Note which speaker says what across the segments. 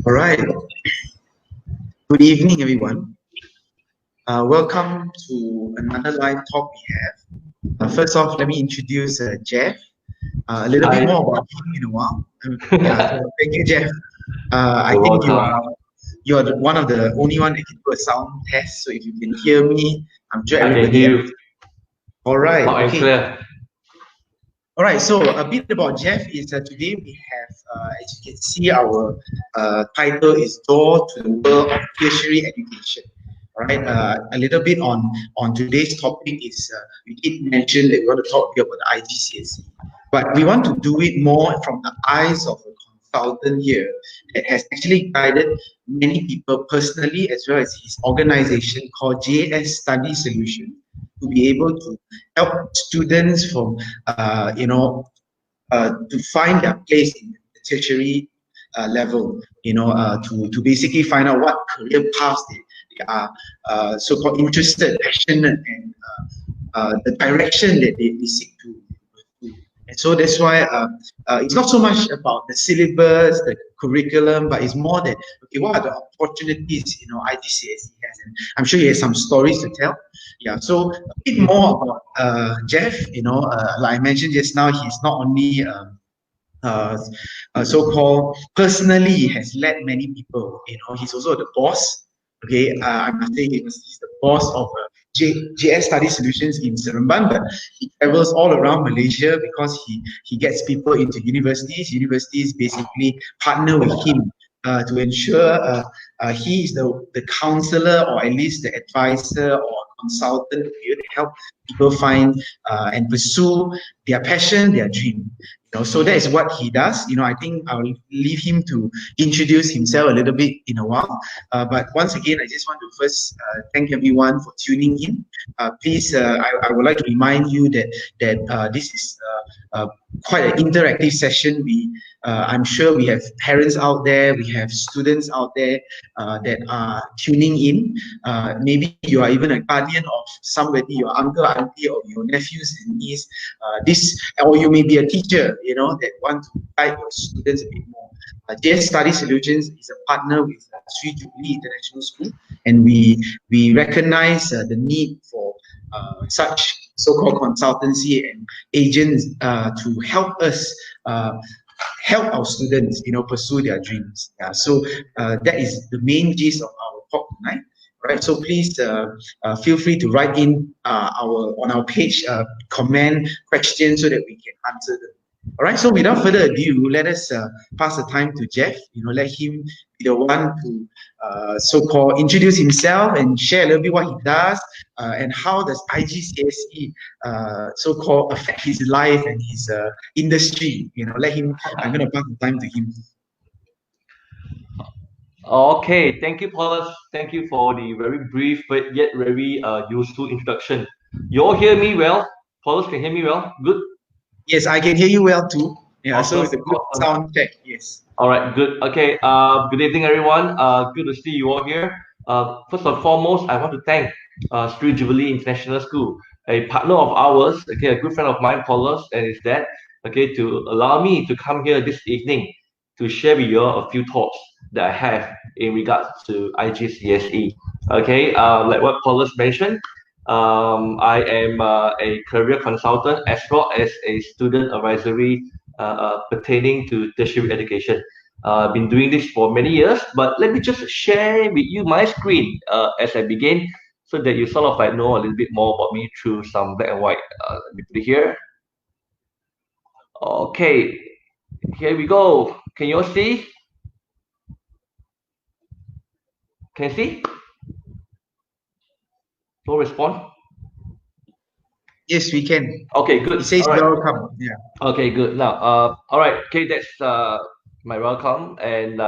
Speaker 1: All right. Good evening, everyone. Welcome to another live talk we have. First off, let me introduce Jeff. A little bit more about him in a while. So thank you, Jeff. I think you are one of the only one that can do a sound test. So if you can hear me, I'm sure everybody else. All right. Okay. All right, so a bit about Jeff is today we have, as you can see, our title is Door to the World of Tertiary Education. All right, a little bit on today's topic is, we did mention that we want to talk here about the IGCSE, but we want to do it more from the eyes of a consultant here that has actually guided many people personally as well as his organization called JS Study Solution, to be able to help students from, to find their place in the tertiary level, to basically find out what career paths they are so-called interested, passionate, and the direction that they seek to And so that's why it's not so much about the syllabus, the curriculum, but it's more that, okay, what are the opportunities, IGCSE has? And I'm sure he has some stories to tell. Yeah, so a bit more about Jeff, like I mentioned just now, he's not only uh, so-called personally he has led many people. He's also the boss. Okay, I must say he's the boss of JS Study Solutions in Seremban, but he travels all around Malaysia because he gets people into universities. Universities basically partner with him to ensure he is the counselor, or at least the advisor or consultant, to be able to help people find and pursue their passion, their dream. So that is what he does. I think I'll leave him to introduce himself a little bit in a while. But once again, I just want to first thank everyone for tuning in. Please, I would like to remind you that this is quite an interactive session. I'm sure we have parents out there, we have students out there that are tuning in. Maybe you are even a guardian of somebody, your uncle, auntie, or your nephews and niece. Or you may be a teacher, that want to guide your students a bit more. JS Study Solutions is a partner with Seri Jubli International School, and we recognize the need for such so-called consultancy and agents to help us help our students, pursue their dreams. Yeah, so that is the main gist of our talk tonight. Right, so please feel free to write in on our page, comment, questions, so that we can answer them. All right, so without further ado, let us pass the time to Jeff. Let him be the one to so-called introduce himself and share a little bit what he does and how does IGCSE so-called affect his life and his industry. I'm going to pass the time to him.
Speaker 2: Okay, thank you, Paulus. Thank you for the very brief but yet very useful introduction. You all hear me well? Paulus can hear me well? Good?
Speaker 1: Yes, I can hear you well too. Yeah,
Speaker 2: awesome.
Speaker 1: So it's a good sound check. Yes.
Speaker 2: All right, good. Okay, good evening, everyone. Good to see you all here. First and foremost, I want to thank Seri Jubli International School, a partner of ours, okay, a good friend of mine, Paulus, and his dad, okay, to allow me to come here this evening to share with you all a few thoughts that I have in regards to IGCSE. Okay, like what Paulus mentioned, I am a career consultant as well as a student advisory pertaining to tertiary education. I've been doing this for many years, but let me just share with you my screen as I begin, so that you sort of know a little bit more about me through some black and white. Let me put it here. Okay, here we go. Can you all see? Can you see? No response?
Speaker 1: Yes, we can.
Speaker 2: Okay, good.
Speaker 1: It says
Speaker 2: all right.
Speaker 1: welcome. Yeah.
Speaker 2: Okay, good. Now, all right. Okay, that's my welcome. And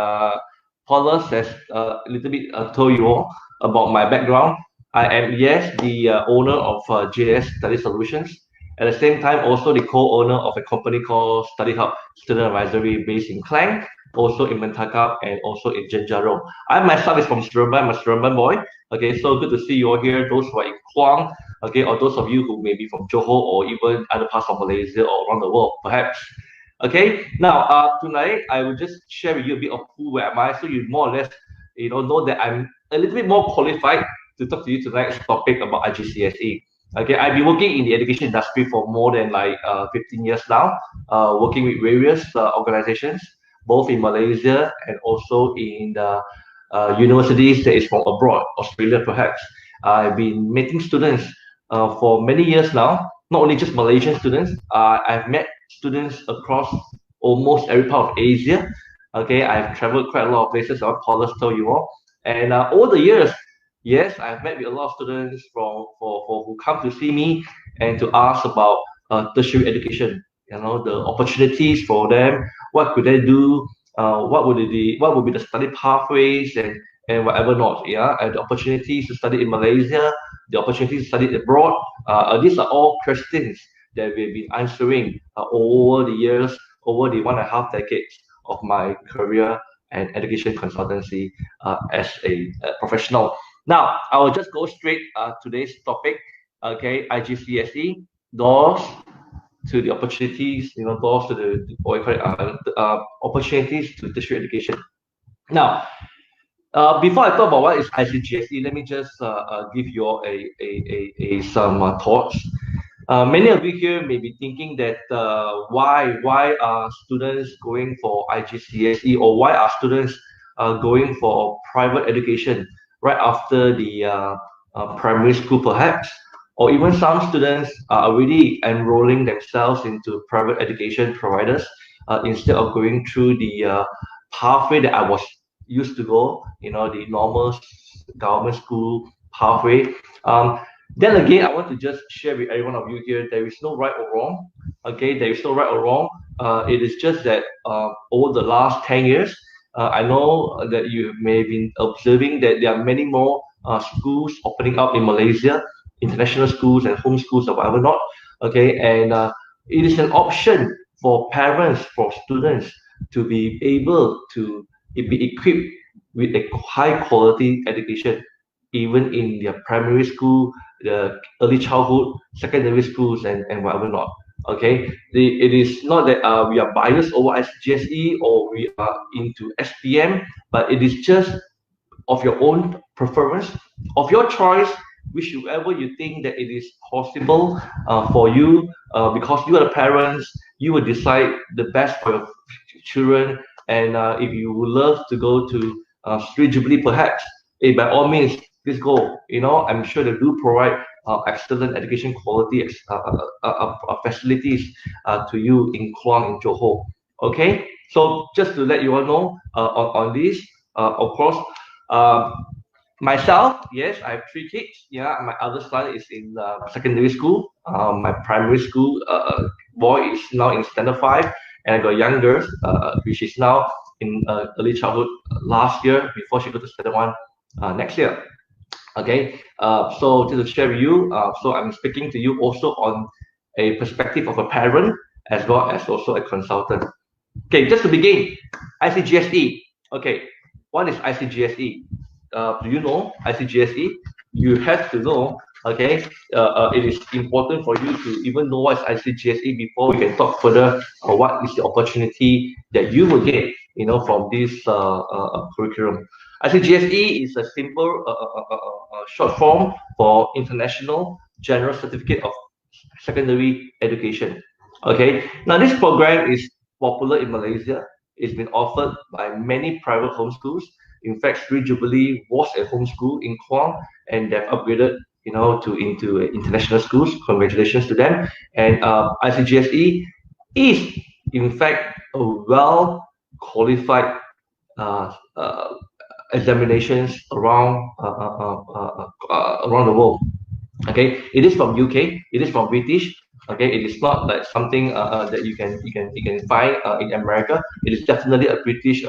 Speaker 2: Paulus has a little bit told you all about my background. I am, yes, the owner of JS Study Solutions. At the same time, also the co-owner of a company called Study Hub Student Advisory based in Klang, also in Mentakap, and also in Jenjaro. I myself is from Seremban. I'm a Seremban boy. Okay, so good to see you all here. Those who are in Kuang, okay, or those of you who may be from Johor or even other parts of Malaysia or around the world, perhaps. Okay, now tonight I will just share with you a bit of who am I, so you more or less know that I'm a little bit more qualified to talk to you tonight's topic about IGCSE. Okay, I've been working in the education industry for more than 15 years now, working with various organizations, both in Malaysia and also in the universities that is from abroad, Australia perhaps. I've been meeting students for many years now, not only just Malaysian students. I've met students across almost every part of Asia. Okay, I've traveled quite a lot of places, I'll told you all. And over the years, yes, I've met with a lot of students who come to see me and to ask about tertiary education. The opportunities for them, what could they do, what would be the study pathways and whatever not. Yeah, and the opportunities to study in Malaysia, the opportunities to study abroad. These are all questions that we've been answering over the years, over the 1.5 decades of my career and education consultancy as a professional. Now, I will just go straight to today's topic. Okay, IGCSE, doors, to the opportunities, doors to the what you call it, opportunities to tertiary education. Now, before I talk about what is ICGSE, let me just give you all some thoughts. Many of you here may be thinking that why are students going for IGCSE, or why are students going for private education right after the primary school perhaps, or even some students are already enrolling themselves into private education providers instead of going through the pathway that I was used to go, the normal government school pathway. Then again, I want to just share with every one of you here, there is no right or wrong. Okay, there is no right or wrong. It is just that over the last 10 years, I know that you may have been observing that there are many more schools opening up in Malaysia, international schools and home schools or whatever not. Okay, and it is an option for parents, for students to be able to be equipped with a high quality education, even in their primary school, the early childhood, secondary schools, and whatever not. Okay, it is not that we are biased over ICGSE or we are into SPM, but it is just of your own preference, of your choice, whichever you think that it is possible for you, because you are the parents, you will decide the best for your children. And if you would love to go to Seri Jubli, perhaps, by all means, please go. I'm sure they do provide excellent education quality facilities to you in Kluang, in Johor. Okay, so just to let you all know on this, of course, um, myself, yes, I have 3 kids. Yeah, my other son is in secondary school. My primary school boy is now in standard 5, and I got a young girl, which is now in early childhood last year before she goes to standard 1 next year. Okay, so just to share with you, so I'm speaking to you also on a perspective of a parent as well as also a consultant. Okay, just to begin, ICGSE. Okay, what is ICGSE? Do you know ICGSE? You have to know. Okay, it is important for you to even know what is ICGSE before we can talk further. What is the opportunity that you will get, from this curriculum? ICGSE is a simple short form for International General Certificate of Secondary Education. Okay, now this program is popular in Malaysia. It's been offered by many private homeschools. In fact, Seri Jubli was a homeschool in Kuang, and they've upgraded, into international schools. Congratulations to them. And ICGSE is, in fact, a well qualified examinations around the world. Okay, it is from UK, it is from British. Okay, it is not like something that you can find in America. It is definitely a British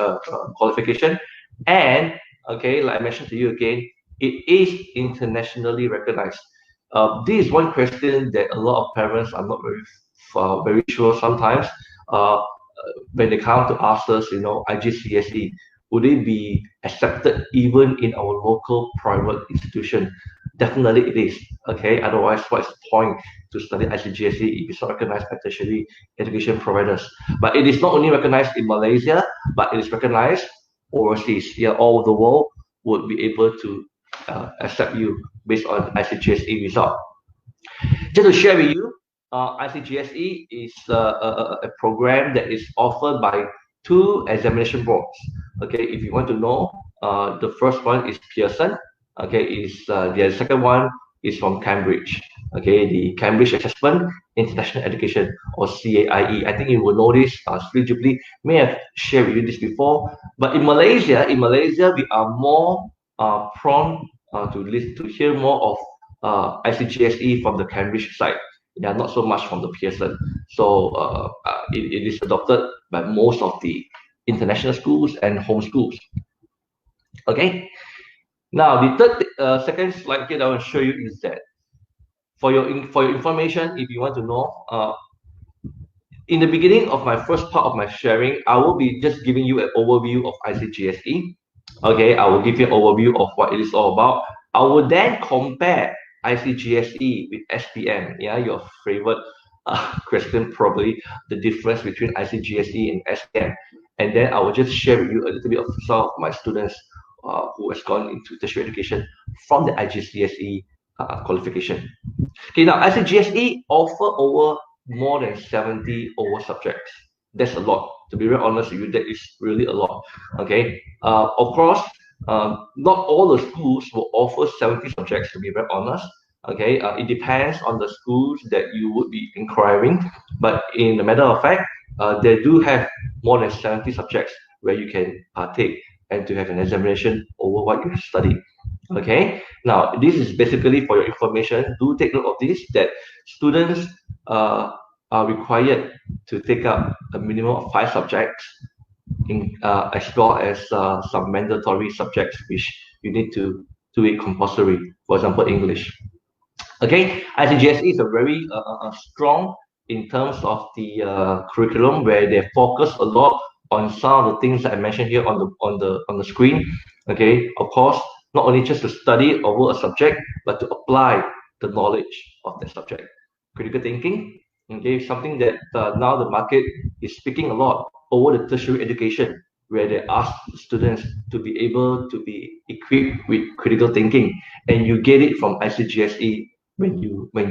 Speaker 2: qualification. And okay, like I mentioned to you again, it is internationally recognized. This is one question that a lot of parents are not very sure sometimes. When they come to ask us, IGCSE, would it be accepted even in our local private institution? Definitely it is. Okay, otherwise, what's the point to study ICGSE if it's not recognized by tertiary education providers? But it is not only recognized in Malaysia, but it is recognized overseas. Yeah, all over the world would be able to accept you based on ICGSE result. Just to share with you, ICGSE is a program that is offered by 2 examination boards. Okay, if you want to know, the first one is Pearson. Okay, the second one is from Cambridge. Okay, the Cambridge Assessment International Education, or CAIE. I think you will know this. Seri Jubli may have shared with you this before. But in Malaysia, we are more prone to hear more of ICGSE from the Cambridge side. They are not so much from the Pearson. So it is adopted by most of the international schools and home schools. Okay. Now the second slide here that I will show you is that for your information, if you want to know, in the beginning of my first part of my sharing, I will be just giving you an overview of ICGSE. Okay, I will give you an overview of what it is all about. I will then compare ICGSE with SPM, yeah, your favorite question, probably the difference between ICGSE and SAM. And then I will just share with you a little bit of some of my students who has gone into tertiary education from the IGCSE qualification. Okay, now ICGSE offer over more than 70 over subjects. That's a lot. To be very honest with you, that is really a lot. Okay, of course, not all the schools will offer 70 subjects, to be very honest. Okay, it depends on the schools that you would be inquiring, but in the matter of fact, they do have more than 70 subjects where you can take and to have an examination over what you have studied. Okay, now this is basically for your information. Do take note of this, that students are required to take up a minimum of 5 subjects, as well as some mandatory subjects which you need to do it compulsory. For example, English. Okay, ICGSE is a very strong in terms of the curriculum, where they focus a lot on some of the things that I mentioned here on the screen. Okay, of course, not only just to study over a subject, but to apply the knowledge of that subject. Critical thinking, okay, something that now the market is speaking a lot over the tertiary education, where they ask students to be able to be equipped with critical thinking, and you get it from ICGSE when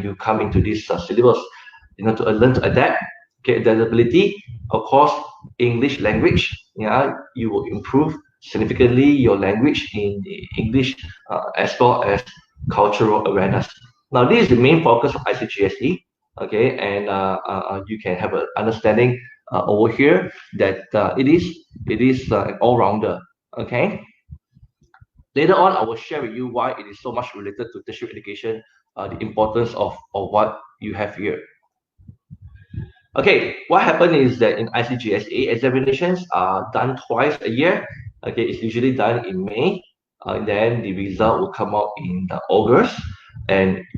Speaker 2: you come into this syllabus. To learn to adapt, get adaptability. Of course, English language. Yeah, you will improve significantly your language in the English, as well as cultural awareness. Now, this is the main focus of ICGSE. Okay, and you can have an understanding over here that it is an all-rounder. Okay. Later on, I will share with you why it is so much related to tertiary education, the importance of what you have here. Okay, what happened is that in ICGSE, examinations are done twice a year. Okay, it's usually done in May, and then the result will come out in August,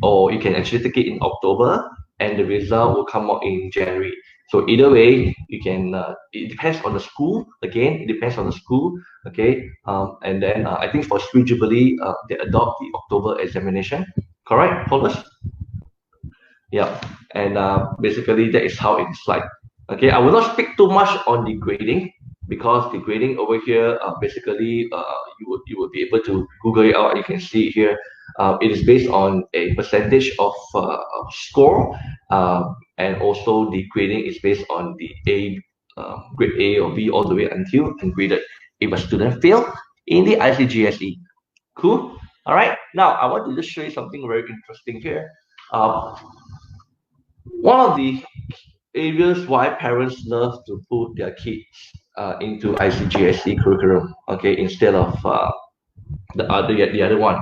Speaker 2: or you can actually take it in October, and the result will come out in January. So either way, you can. It depends on the school. Again, it depends on the school. Okay, and then I think for Seri Jubli, they adopt the October examination. Correct, Paulus? Yeah, and basically that is how it's like. Okay, I will not speak too much on the grading, because the grading over here, basically, you will be able to Google it out. You can see here. It is based on a percentage of score, and also the grading is based on the grade A or B all the way until and graded if a student fail in the ICGSE. Cool. All right. Now I want to just show you something very interesting here. One of the areas why parents love to put their kids into ICGSE curriculum, okay, instead of the other one,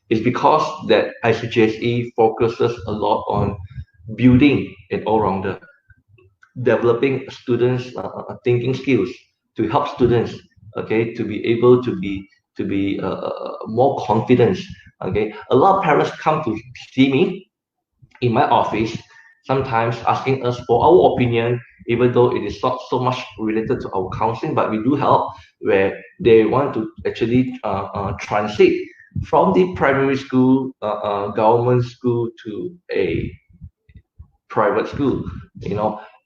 Speaker 2: is because that ICGSE focuses a lot on building an all-rounder, developing students' thinking skills, to help students, okay, to be able to be more confident. Okay, a lot of parents come to see me in my office, sometimes asking us for our opinion, even though it is not so much related to our counseling, but we do help, where they want to actually transit from the primary school, government school, to a private school,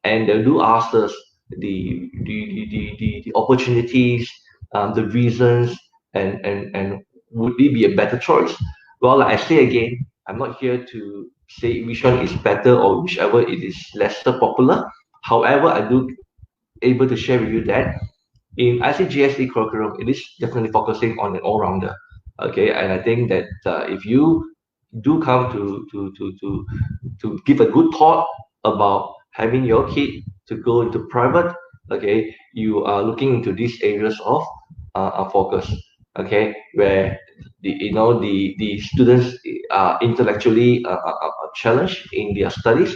Speaker 2: and they do ask us the opportunities, the reasons, and would it be a better choice? Well, like I say again, I'm not here to say which one is better or whichever it is lesser popular. However, I do able to share with you that in ICGSE curriculum, it is definitely focusing on an all-rounder. Okay, and I think that if you do come to give a good thought about having your kid to go into private, okay, you are looking into these areas of focus, okay, where the students are intellectually challenged in their studies.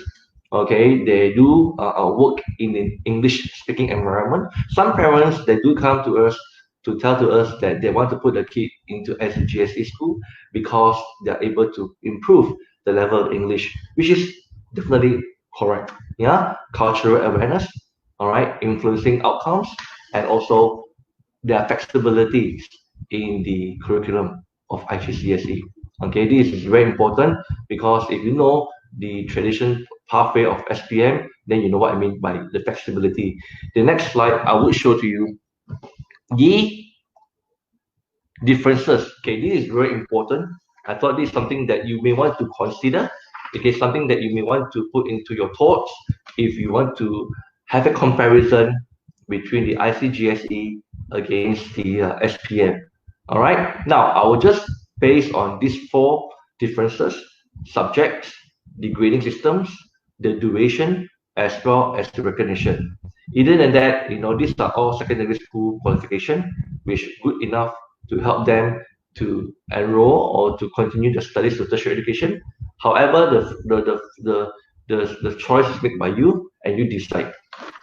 Speaker 2: Okay, they do work in an English speaking environment. Some parents, they do come to us to tell to us that they want to put the kid into ICGSE school because they're able to improve the level of English, which is definitely correct. Yeah, cultural awareness, all right, influencing outcomes, and also their flexibilities in the curriculum of IGCSE. Okay, this is very important, because if you know the tradition pathway of SPM, then you know what I mean by the flexibility. The next slide I will show to you the differences. Okay, this is very important. I thought this is something that you may want to consider. It is something that you may want to put into your thoughts if you want to have a comparison between the ICGSE against the SPM. All right. Now, I will just base on these four differences: subjects, the grading systems, the duration, as well as the recognition. Other than that, these are all secondary school qualification, which is good enough to help them to enroll or to continue their studies to tertiary education. However, the choice is made by you, and you decide.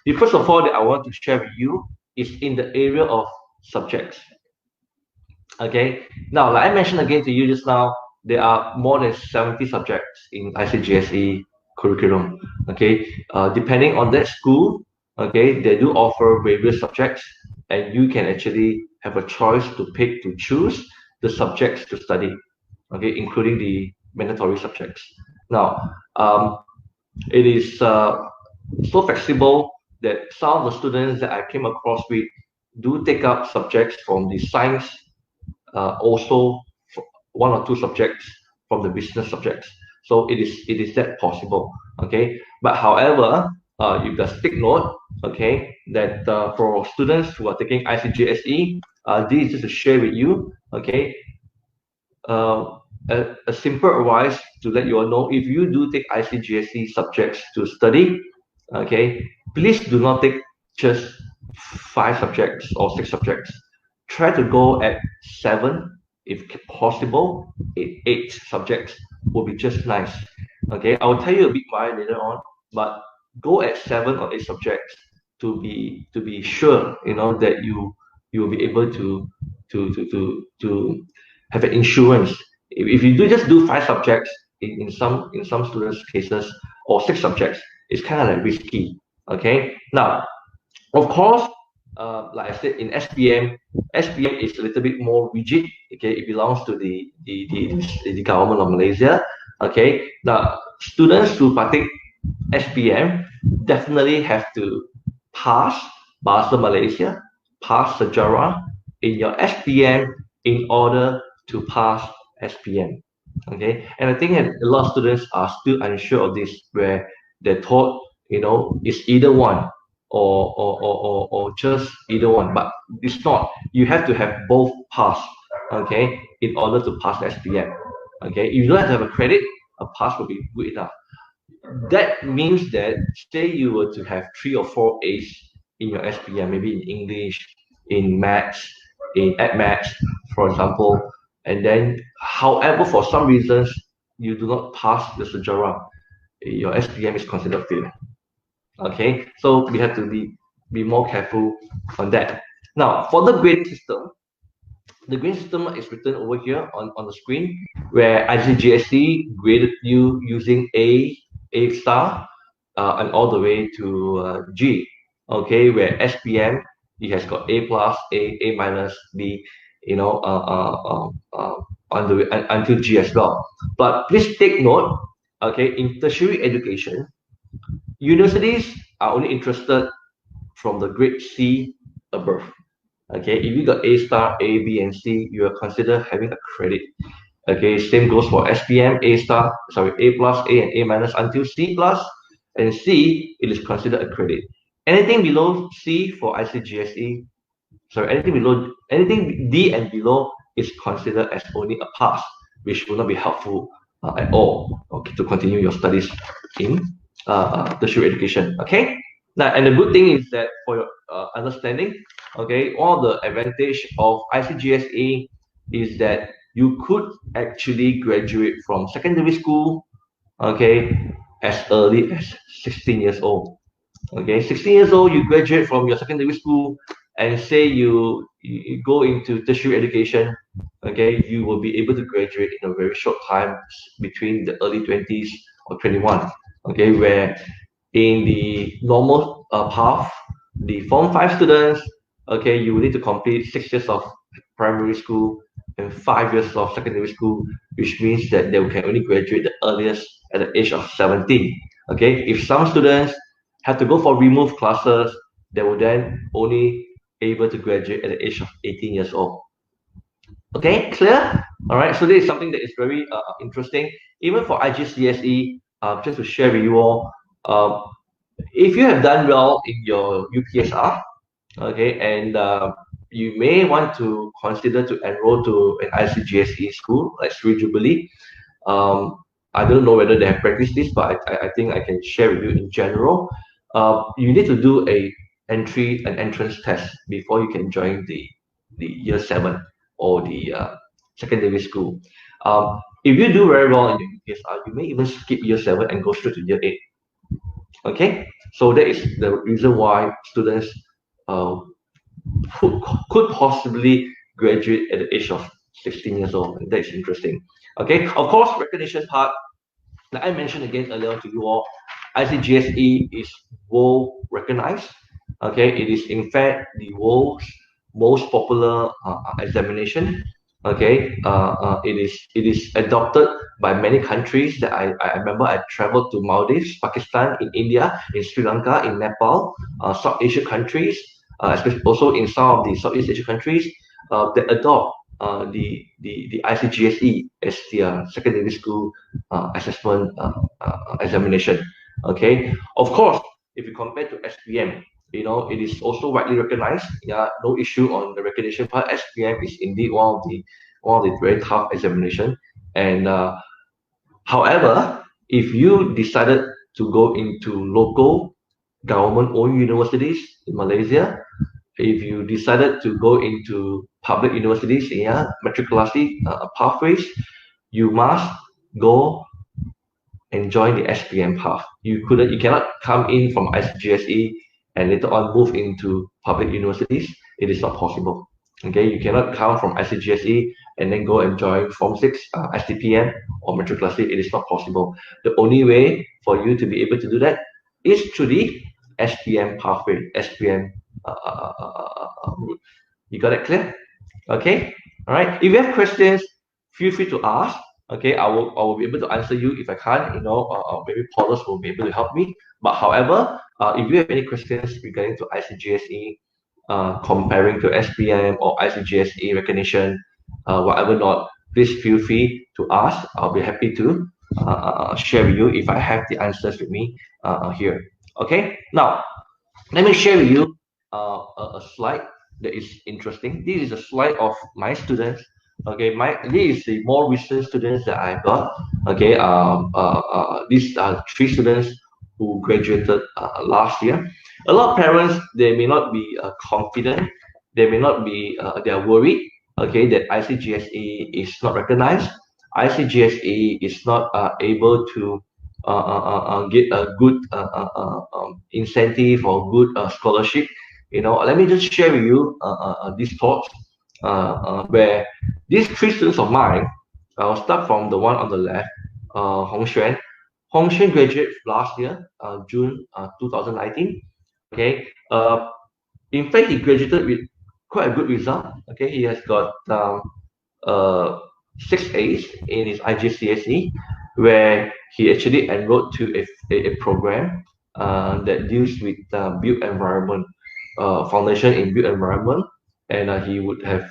Speaker 2: The first of all that I want to share with you is in the area of subjects. Okay, now like I mentioned again to you just now, there are more than 70 subjects in ICGSE curriculum. Okay, depending on that school, okay, they do offer various subjects, and you can actually have a choice to pick, to choose the subjects to study, okay, including the mandatory subjects. Now, it is so flexible that some of the students that I came across with do take up subjects from the science, also one or two subjects from the business subjects. So it is that possible, okay. But however, you just take note, okay, that for students who are taking ICGSE, this is just to share with you, okay, a simple advice to let you all know: if you do take ICGSE subjects to study, okay, please do not take just 5 subjects or 6 subjects. Try to go at 7, if possible. 8 subjects will be just nice. Okay, I will tell you a bit why later on, but go at 7 or 8 subjects to be sure, that you will be able to have an insurance. If you just do 5 subjects in some students' cases, or 6 subjects, it's kind of like risky. Okay, now of course, like I said, in SPM is a little bit more rigid. Okay, it belongs to the government of Malaysia. Okay, now students who partake SPM definitely have to pass Bahasa Malaysia, pass sejarah in your SPM in order to pass SPM. Okay, and I think that a lot of students are still unsure of this, where they're taught, it's either one or just either one, but it's not. You have to have both pass, okay, in order to pass SPM. Okay, you don't have to have a credit, a pass will be good enough. That means that, say you were to have 3 or 4 A's in your SPM, maybe in English, in maths, in maths, for example, and then however for some reasons you do not pass the sejarah, your SPM is considered failure. Okay, so we have to be more careful on that. Now, for the grading system, the grading system is written over here on the screen, where ICGSE graded you using A star, and all the way to G. Okay, where SPM, it has got A plus, A minus, B, on the way, until G as well. But please take note, okay, in tertiary education, universities are only interested from the grade C above. Okay, if you got A star, A, B, and C, you are considered having a credit. Okay, same goes for SPM, A star, sorry, A plus, A, and A minus until C plus, and C, it is considered a credit. Anything below C for ICGSE, sorry, anything D and below is considered as only a pass, which will not be helpful at all, okay, to continue your studies in tertiary education. Okay, now, and the good thing is that, for your understanding, okay, all the advantage of ICGSE is that you could actually graduate from secondary school, okay, as early as 16 years old. Okay, 16 years old, you graduate from your secondary school, and say you go into tertiary education, okay, you will be able to graduate in a very short time, between the early 20s or 21. Okay, where in the normal path, the Form 5 students, okay, you will need to complete 6 years of primary school and 5 years of secondary school, which means that they can only graduate the earliest at the age of 17. Okay, if some students have to go for remove classes, they will then only able to graduate at the age of 18 years old. Okay, clear? All right, so this is something that is very interesting. Even for IGCSE, just to share with you all, if you have done well in your UPSR, okay, and you may want to consider to enroll to an ICGSE school like Seri Jubli. I don't know whether they have practiced this, but I think I can share with you in general. You need to do an entrance test before you can join the year 7 or the secondary school. If you do very well in the UPSR, you may even skip year 7 and go straight to year 8. Okay, so that is the reason why students uh, could possibly graduate at the age of 16 years old. And that is interesting. Okay, of course, recognition part, like I mentioned again earlier to you all, ICGSE is world recognized. Okay, it is in fact the world's most popular examination. Okay, it is adopted by many countries. That I remember I traveled to Maldives, Pakistan, in India, in Sri Lanka, in Nepal, South Asia countries, especially also in some of the Southeast Asia countries that adopt the ICGSE as their secondary school assessment examination. Okay, of course, if you compare to SPM, it is also widely recognized. Yeah, no issue on the recognition part. SPM is indeed one of the very tough examination. And however, if you decided to go into local government-owned universities in Malaysia, if you decided to go into public universities, yeah, matriculasi pathways, you must go and join the SPM path. You cannot come in from ICGSE and later on move into public universities. It is not possible. Okay, you cannot come from ICGSE and then go and join Form 6 STPM or matriculasi. It is not possible. The only way for you to be able to do that is through the SPM pathway, SPM route. You got it clear? Okay. All right. If you have questions, feel free to ask. Okay, I will be able to answer you. If I can't, maybe Paulus will be able to help me. But however, if you have any questions regarding to ICGSE, comparing to SPM or ICGSE recognition, whatever not, please feel free to ask. I'll be happy to share with you if I have the answers with me here. Okay, now let me share with you a slide that is interesting. This is a slide of my students. Okay, this is the more recent students that I got. Okay, these are 3 students who graduated last year. A lot of parents, they may not be confident. They may not be. They are worried. Okay, that ICGSE is not recognized. ICGSE is not able to get a good incentive or good scholarship. Let me just share with you these thoughts where these 3 students of mine. I'll start from the one on the left, Hong Xuan. Hong Xuan graduated last year, June 2019. Okay, in fact, he graduated with quite a good result. Okay, he has got 6 A's in his IGCSE, where he actually enrolled to a program that deals with built environment, foundation in built environment, and he would have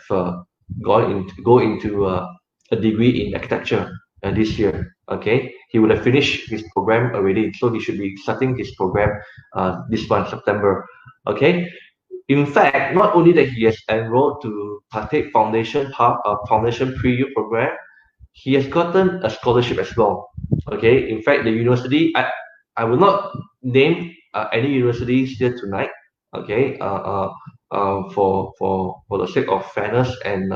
Speaker 2: go into a degree in architecture this year. Okay, he would have finished his program already, so he should be starting his program this month, September. Okay, in fact, not only that he has enrolled to partake foundation pre-U program, he has gotten a scholarship as well. Okay, in fact, the university, I will not name any universities here tonight. Okay, for the sake of fairness and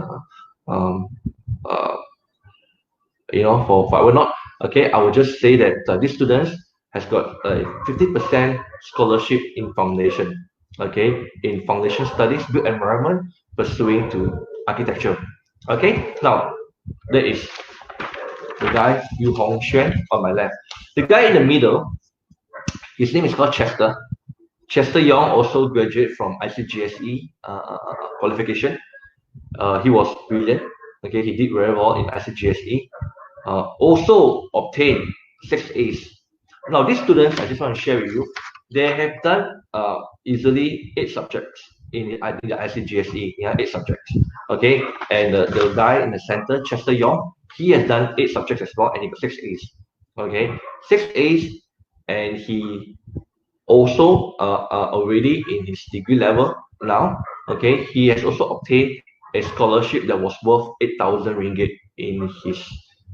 Speaker 2: for I will not. Okay, I will just say that these students has got a 50% scholarship in foundation. Okay, in foundation studies, built environment, pursuing to architecture. Okay, now that is the guy Yu Hong Xuan on my left. The guy in the middle, his name is called Chester. Chester Young also graduated from ICGSE qualification. He was brilliant. Okay, he did very well in ICGSE. Also obtained 6 A's. Now, these students, I just want to share with you, they have done easily 8 subjects in the ICGSE, yeah, 8 subjects. Okay, and the guy in the center, Chester Yong, he has done 8 subjects as well, and he got 6 A's. Okay, 6 A's, and he also already in his degree level now. Okay, he has also obtained a scholarship that was worth 8,000 ringgit in his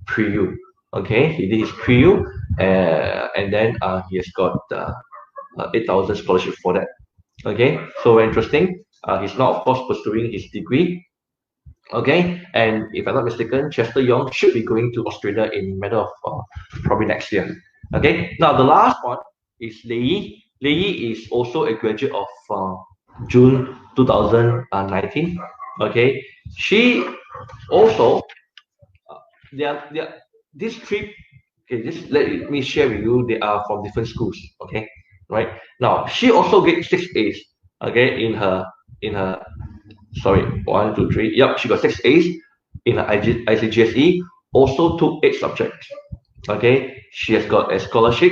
Speaker 2: pre-U. Okay, he did his pre-U, and then he has got 8,000 scholarship for that. Okay, so very interesting. He's now, of course, pursuing his degree. Okay, and if I'm not mistaken, Chester Young should be going to Australia in matter of probably next year. Okay, now the last one is Lei Yi. Lei Yi is also a graduate of June 2019. Okay, she also this trip. Okay, just let me share with you. They are from different schools. Okay, right now she also get 6 A's. Okay, in her sorry, 1, 2, 3. Yep, she got 6 A's in her ICGSE. Also took 8 subjects. Okay, she has got a scholarship.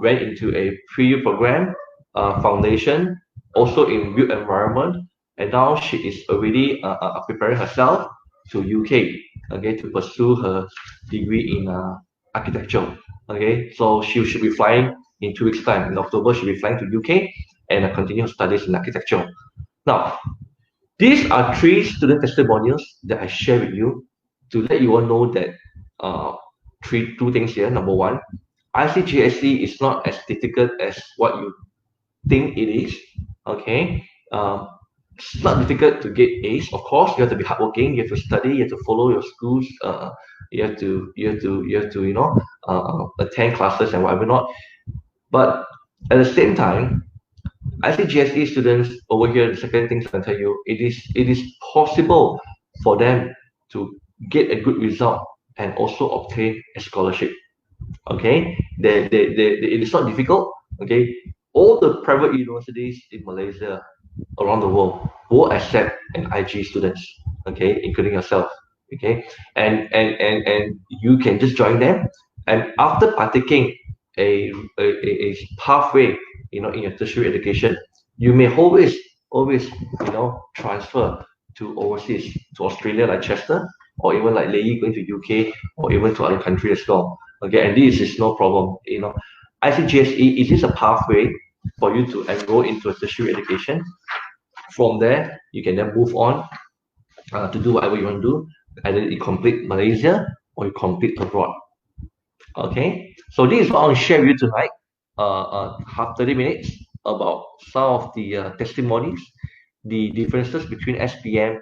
Speaker 2: Went into a pre-U program, foundation, also in built environment, and now she is already preparing herself to UK. Okay, to pursue her degree in architecture. Okay, so she should be flying in 2 weeks' time. In October, she'll be flying to UK and continue her studies in architecture. Now, these are 3 student testimonials that I share with you to let you all know that two things here. Number one, ICGSE is not as difficult as what you think it is. Okay, it's not difficult to get A's. Of course, you have to be hardworking. You have to study. You have to follow your schools. You have to attend classes and whatever not. But at the same time, ICGSE students over here, the second thing I can tell you, it is possible for them to get a good result and also obtain a scholarship. Okay, it is not difficult. Okay, all the private universities in Malaysia, around the world, will accept an IG students. Okay, including yourself. Okay, and you can just join them, and after partaking a pathway, in your tertiary education, you may always transfer to overseas, to Australia like Chester, or even like Lei going to UK, or even to other countries as well. Okay, and this is no problem. ICGSE is just a pathway for you to enroll into a tertiary education. From there, you can then move on to do whatever you want to do. Either you complete Malaysia or you complete abroad. Okay, so this is what I'll share with you tonight. 30 minutes about some of the testimonies, the differences between SPM,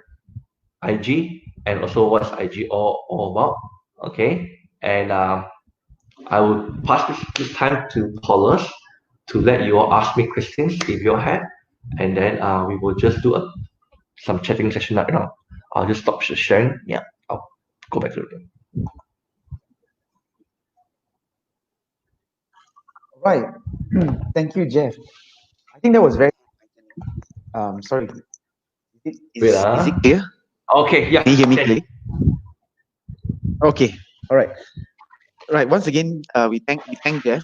Speaker 2: IG, and also what's IG all about. Okay, and I will pass this time to Paulus to let you all ask me questions if you all have, and then we will just do some chatting session right now. I'll just stop sharing. Yeah, I'll go back to it.
Speaker 1: Right. Thank you, Jeff. I think that was very. Sorry. Is it clear?
Speaker 2: Okay. Yeah.
Speaker 1: Can you hear me clearly? Okay. All right. Right. Once again, we thank Jeff.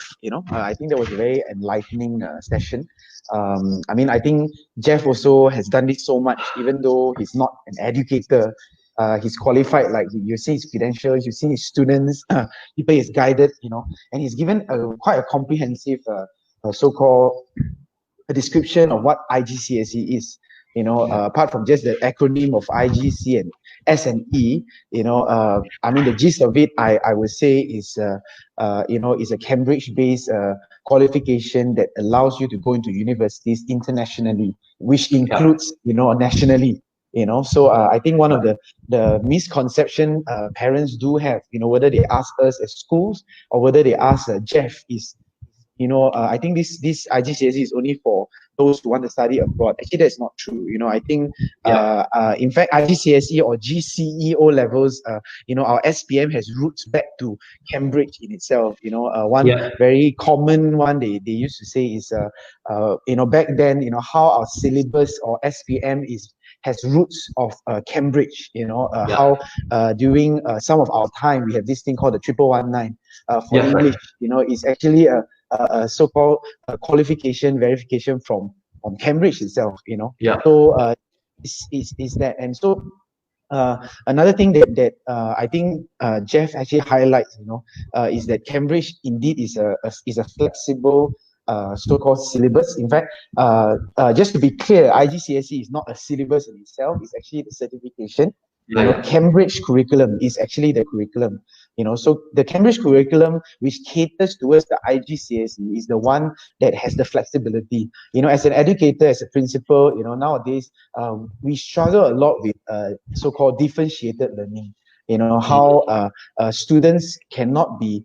Speaker 1: I think that was a very enlightening session. I think Jeff also has done this so much, even though he's not an educator. He's qualified. Like you see his credentials, you see his students, people he's guided. And he's given quite a comprehensive, so-called a description of what IGCSE is. Apart from just the acronym of IGC and S and E, the gist of it, I would say is a Cambridge-based qualification that allows you to go into universities internationally, which includes, nationally. So I think one of the misconception parents do have, whether they ask us as schools or whether they ask Jeff is, I think this IGCSE is only for those who want to study abroad. Actually, that's not true. I think, in fact, IGCSE or GCE O levels, our SPM has roots back to Cambridge in itself. One very common one they used to say is, back then, how our syllabus or SPM has roots of Cambridge. How during some of our time we have this thing called the 1119. for
Speaker 2: Yes,
Speaker 1: English,
Speaker 2: right.
Speaker 1: is actually a so-called qualification verification from Cambridge itself.
Speaker 2: Yeah.
Speaker 1: So is that, and so another thing that I think Jeff actually highlights, is that Cambridge indeed is a flexible so-called syllabus. In fact, just to be clear, IGCSE is not a syllabus in itself; it's actually the certification.
Speaker 2: Yeah, yeah.
Speaker 1: Cambridge curriculum is actually the curriculum. So the Cambridge curriculum, which caters towards the IGCSE, is the one that has the flexibility. As an educator, as a principal, nowadays we struggle a lot with so-called differentiated learning. How students cannot be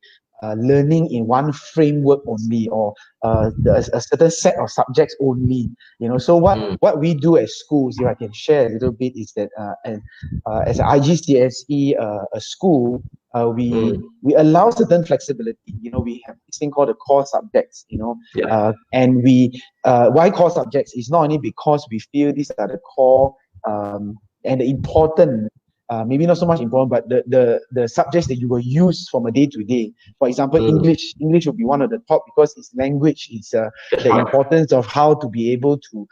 Speaker 1: learning in one framework only, or a certain set of subjects only. So
Speaker 2: Mm,
Speaker 1: what we do at schools, if I can share a little bit, is that as an IGCSE a school, we
Speaker 2: mm,
Speaker 1: we allow certain flexibility. We have this thing called the core subjects.
Speaker 2: yeah.
Speaker 1: And we why core subjects is not only because we feel these are the core and the important, maybe not so much important, but the subjects that you will use from a day to day. For example,
Speaker 2: Mm,
Speaker 1: English will be one of the top because it's language. It's
Speaker 2: that's
Speaker 1: the
Speaker 2: right.
Speaker 1: importance of how to be able to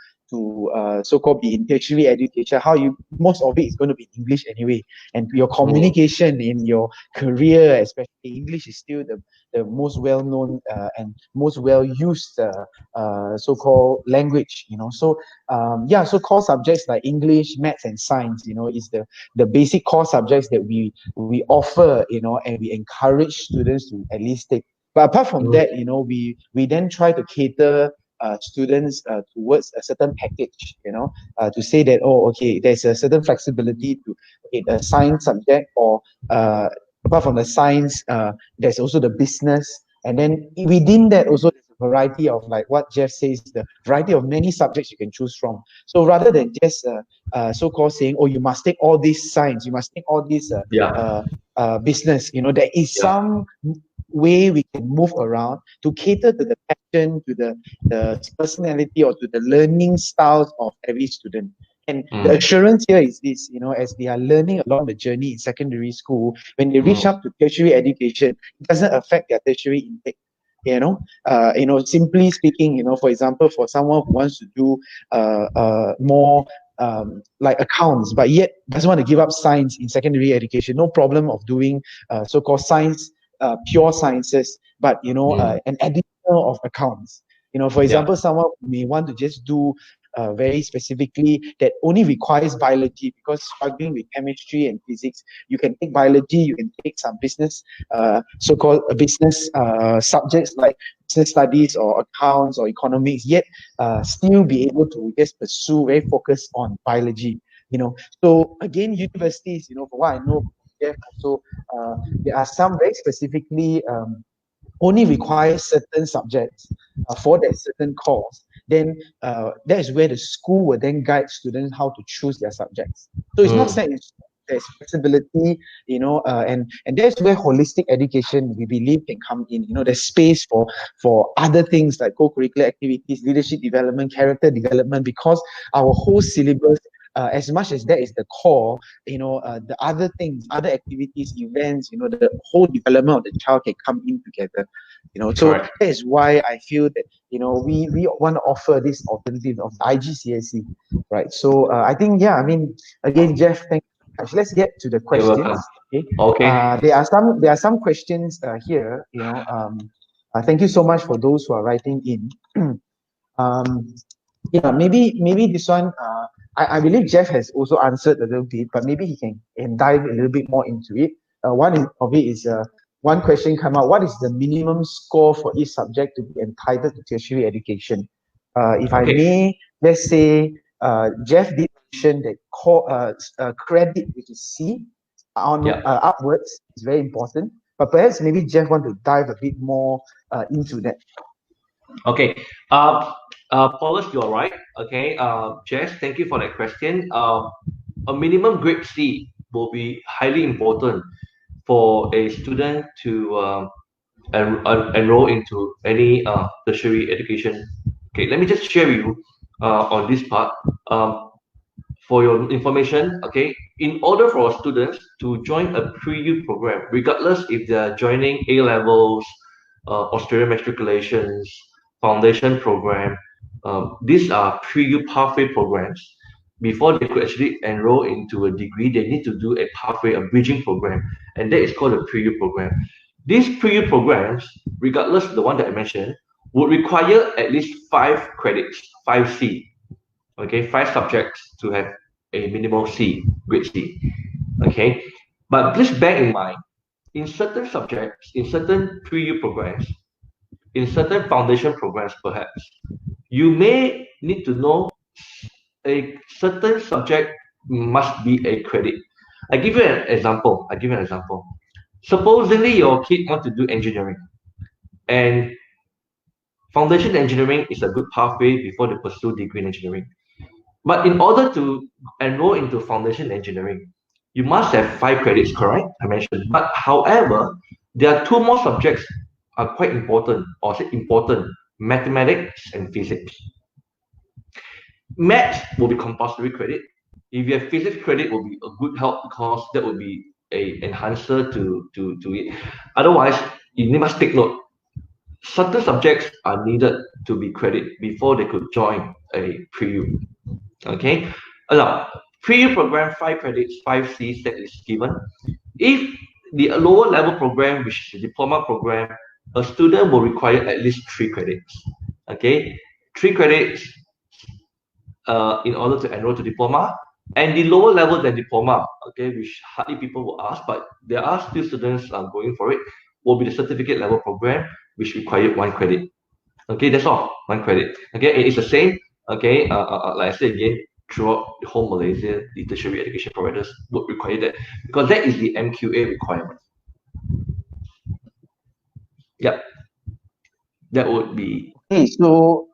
Speaker 1: so-called be in tertiary education. How you most of it is going to be English anyway, and your
Speaker 2: Mm,
Speaker 1: communication in your career, especially English, is still the most well-known and most well-used so-called language. So yeah, so core subjects like English, maths, and science, is the basic core subjects that we offer, and we encourage students to at least take. But apart from
Speaker 2: mm,
Speaker 1: that, we then try to cater students towards a certain package, to say that, oh, okay, there's a certain flexibility to a science subject, or apart from the science, there's also the business, and then within that also there's a variety of, like what Jeff says, the variety of many subjects you can choose from. So rather than just so-called saying, oh, you must take all this science, you must take all this
Speaker 2: yeah.
Speaker 1: business, there is
Speaker 2: Yeah.
Speaker 1: some way we can move around to cater to the passion, to the personality, or to the learning styles of every student. And the
Speaker 2: Mm,
Speaker 1: assurance here is this, as they are learning along the journey in secondary school, when they reach
Speaker 2: mm,
Speaker 1: up to tertiary education, it doesn't affect their tertiary intake. Simply speaking, for example, for someone who wants to do more like accounts, but yet doesn't want to give up science in secondary education, no problem of doing so-called science, pure sciences, but
Speaker 2: mm,
Speaker 1: an additional of accounts. For
Speaker 2: yeah.
Speaker 1: example, someone may want to just do very specifically that only requires biology, because struggling with chemistry and physics, you can take biology, you can take some business, so-called business subjects like business studies or accounts or economics, yet still be able to just pursue very focused on biology. So again, universities, for what I know, Jeff, also there are some very specifically only require certain subjects for that certain course, then that is where the school will then guide students how to choose their subjects. So it's not
Speaker 2: Mm,
Speaker 1: set in stone. There's flexibility, and that's where holistic education, we believe, can come in. There's space for other things like co-curricular activities, leadership development, character development, because our whole syllabus, as much as that is the core, the other things, other activities, events, the whole development of the child can come in together. So
Speaker 2: correct.
Speaker 1: that is why I feel that we want to offer this alternative of IGCSE, right? So I think, yeah, I mean, again, Jeff, thank you so much. Let's get to the
Speaker 2: You're welcome.
Speaker 1: questions. Okay.
Speaker 2: Okay.
Speaker 1: There are some questions here. Thank you so much for those who are writing in. um, yeah, maybe this one. I believe Jeff has also answered a little bit, but maybe he can dive a little bit more into it. Of it is one question come out. What is the minimum score for each subject to be entitled to tertiary education? If I
Speaker 2: Okay.
Speaker 1: may, let's say Jeff did mention that credit, which is C, on
Speaker 2: Yeah.
Speaker 1: upwards, is very important. But perhaps maybe Jeff want to dive a bit more into that.
Speaker 2: Okay. Paulus, you're right. Okay. Jess, thank you for that question. A minimum grade C will be highly important for a student to enroll into any tertiary education. Okay, let me just share with you on this part. Um, for your information, okay, in order for our students to join a pre-U program, regardless if they're joining A levels, Australian matriculations, foundation program, these are pre-U pathway programs. Before they could actually enroll into a degree, they need to do a pathway, a bridging program, and that is called a pre-U program. These pre-U programs, regardless of the one that I mentioned, would require at least 5 credits, 5C, okay, 5 subjects to have a minimal C, grade C, okay. But please bear in mind, in certain subjects, in certain pre-U programs, in certain foundation programs perhaps, you may need to know a certain subject must be a credit. I give you an example. Supposedly your kid want to do engineering, and foundation engineering is a good pathway before they pursue degree in engineering. But in order to enroll into foundation engineering, you must have 5 credits, correct? I mentioned. But however, there are 2 more subjects are quite important, or say important: mathematics and physics. Maths will be compulsory credit. If you have physics credit, will be a good help because that will be a enhancer to it. Otherwise, you must take note. Certain subjects are needed to be credit before they could join a pre-U. Okay, now pre-U program 5 credits, 5 Cs that is given. If the lower level program, which is the diploma program, a student will require at least 3 credits. Okay, 3 credits in order to enroll to diploma, and the lower level than diploma, okay, which hardly people will ask, but there are still students going for it, will be the certificate level program, which require 1 credit. Okay, that's all, 1 credit. Okay, it's the same. Okay, like I said again, throughout the whole Malaysia, the tertiary education providers would require that because that is the MQA requirement. Yep, that would be.
Speaker 1: Okay, so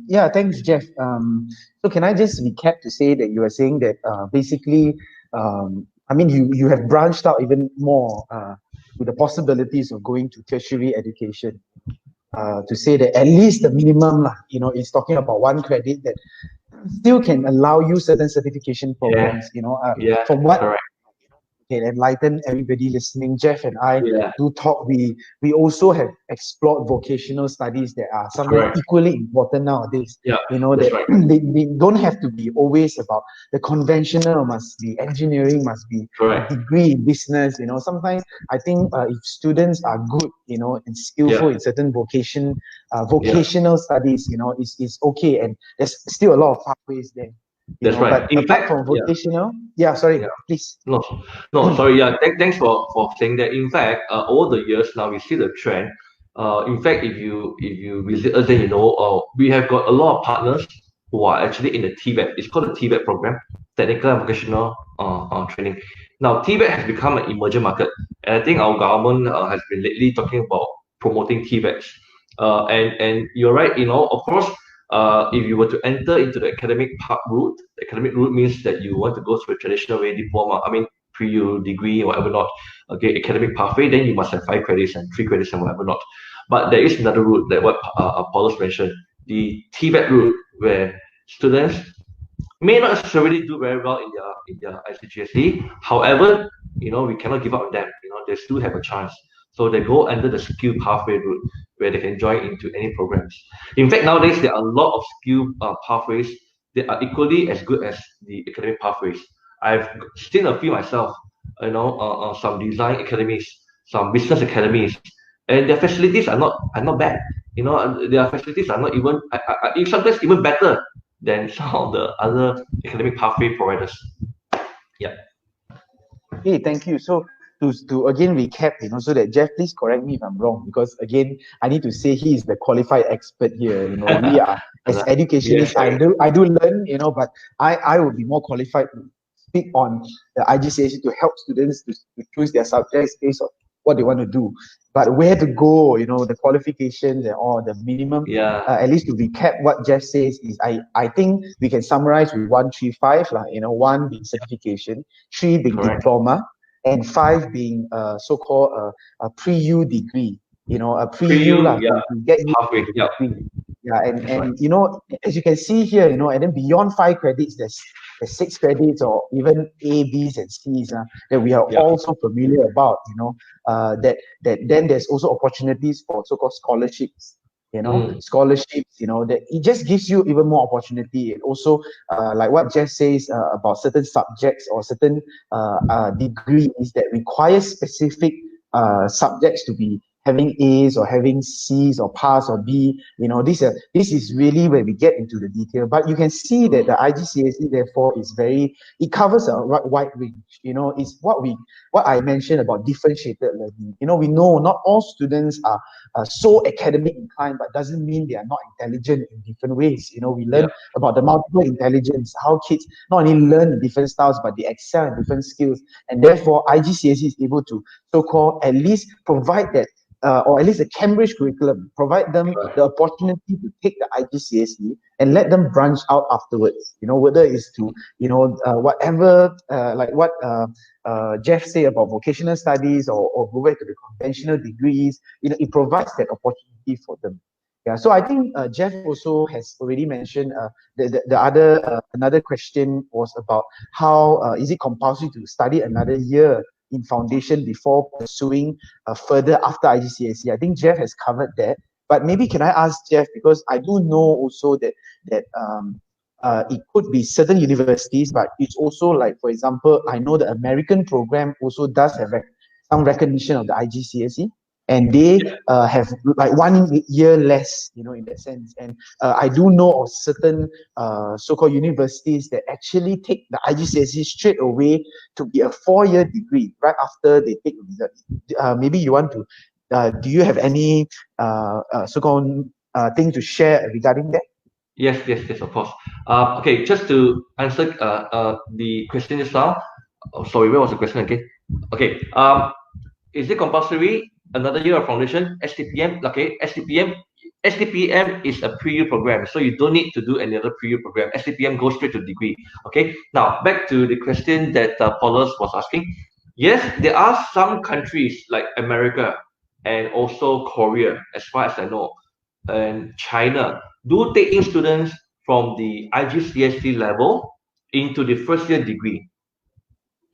Speaker 1: yeah, thanks, Jeff. So can I just recap to say that you are saying that basically, I mean, you have branched out even more to the possibilities of going to tertiary education. To say that at least the minimum, is talking about 1 credit that still can allow you certain certification programs. From what
Speaker 2: correct.
Speaker 1: can enlighten everybody listening, Jeff and I do talk. We also have explored vocational studies that are somewhere equally important nowadays. That
Speaker 2: right.
Speaker 1: they don't have to be always about the conventional, must be engineering, must be a degree in business. Sometimes I think if students are good, and skillful in certain vocational studies, is okay, and there's still a lot of pathways there.
Speaker 2: That's right.
Speaker 1: But apart from vocational, please.
Speaker 2: No, sorry. Yeah, thanks for saying that. In fact, over the years now we see the trend. In fact, if you visit us, then we have got a lot of partners who are actually in the TVET. It's called the TVET program, Technical and Vocational Training. Now, TVET has become an emerging market, and I think our government has been lately talking about promoting TVETs. And you're right. Of course. If you were to enter into the academic route, means that you want to go through a traditional way, diploma, pre-U degree or whatever not, okay, academic pathway, then you must have 5 credits and 3 credits and whatever not. But there is another route that what Apollos mentioned, the TVET route, where students may not necessarily do very well in their IGCSE. However, we cannot give up on them. They still have a chance. So they go under the skill pathway route, where they can join into any programs. In fact, nowadays there are a lot of skill pathways that are equally as good as the academic pathways. I've seen a few myself. Some design academies, some business academies, and their facilities are not bad. Their facilities are not even sometimes even better than some of the other academic pathway providers. Yeah.
Speaker 1: Okay, thank you. So to again recap, so that Jeff, please correct me if I'm wrong, because again, I need to say he is the qualified expert here. We are as educationists, I do learn, but I would be more qualified to speak on the IGCSE to help students to choose their subjects based on what they want to do. But where to go, the qualifications and all, the minimum, at least to recap what Jeff says is, I think we can summarize with 1, 3, 5, 1 being certification, 3 being diploma, and 5 being so-called a pre-U degree, a pre-U to get you
Speaker 2: halfway,
Speaker 1: degree. Yeah,
Speaker 2: That's right.
Speaker 1: and as you can see here, and then beyond 5 credits, there's 6 credits or even A, Bs, and Cs that we are
Speaker 2: Yeah.
Speaker 1: also familiar about. That then there's also opportunities for so-called scholarships. Scholarships. That it just gives you even more opportunity. And also, like what Jeff says about certain subjects or certain degrees that require specific subjects to be having A's or having C's or pass or B. This is really where we get into the detail. But you can see that the IGCSE therefore is it covers a wide range. It's what I mentioned about differentiated learning. We know not all students are so academic inclined, but doesn't mean they are not intelligent in different ways. We learn about the multiple intelligence, how kids not only learn in different styles, but they excel in different skills. And therefore, IGCSE is able to so-called at least provide that or at least the Cambridge curriculum, provide them the opportunity to take the IGCSE and let them branch out afterwards. Whether it's to, whatever, like what Jeff said about vocational studies or go back to the conventional degrees, it provides that opportunity for them. Yeah, so I think Jeff also has already mentioned the other another question was about how is it compulsory to study another year in foundation before pursuing further after IGCSE. I think Jeff has covered that, but maybe can I ask Jeff, because I do know also that it could be certain universities, but it's also like, for example, I know the American program also does have some recognition of the IGCSE, and they have like 1 year less, in that sense. And I do know of certain so-called universities that actually take the IGCSE straight away to be a 4-year degree right after they take the result. Maybe you want to, do you have any so-called thing to share regarding that?
Speaker 2: Yes, of course. Okay, just to answer the question just now. Oh, sorry, where was the question again? Okay. Is it compulsory? Another year of foundation, STPM. Okay, STPM is a pre-U program, so you don't need to do any other pre-U program. STPM goes straight to degree. Okay. Now back to the question that Paulus was asking. Yes, there are some countries like America and also Korea, as far as I know, and China do take in students from the IGCSE level into the first year degree.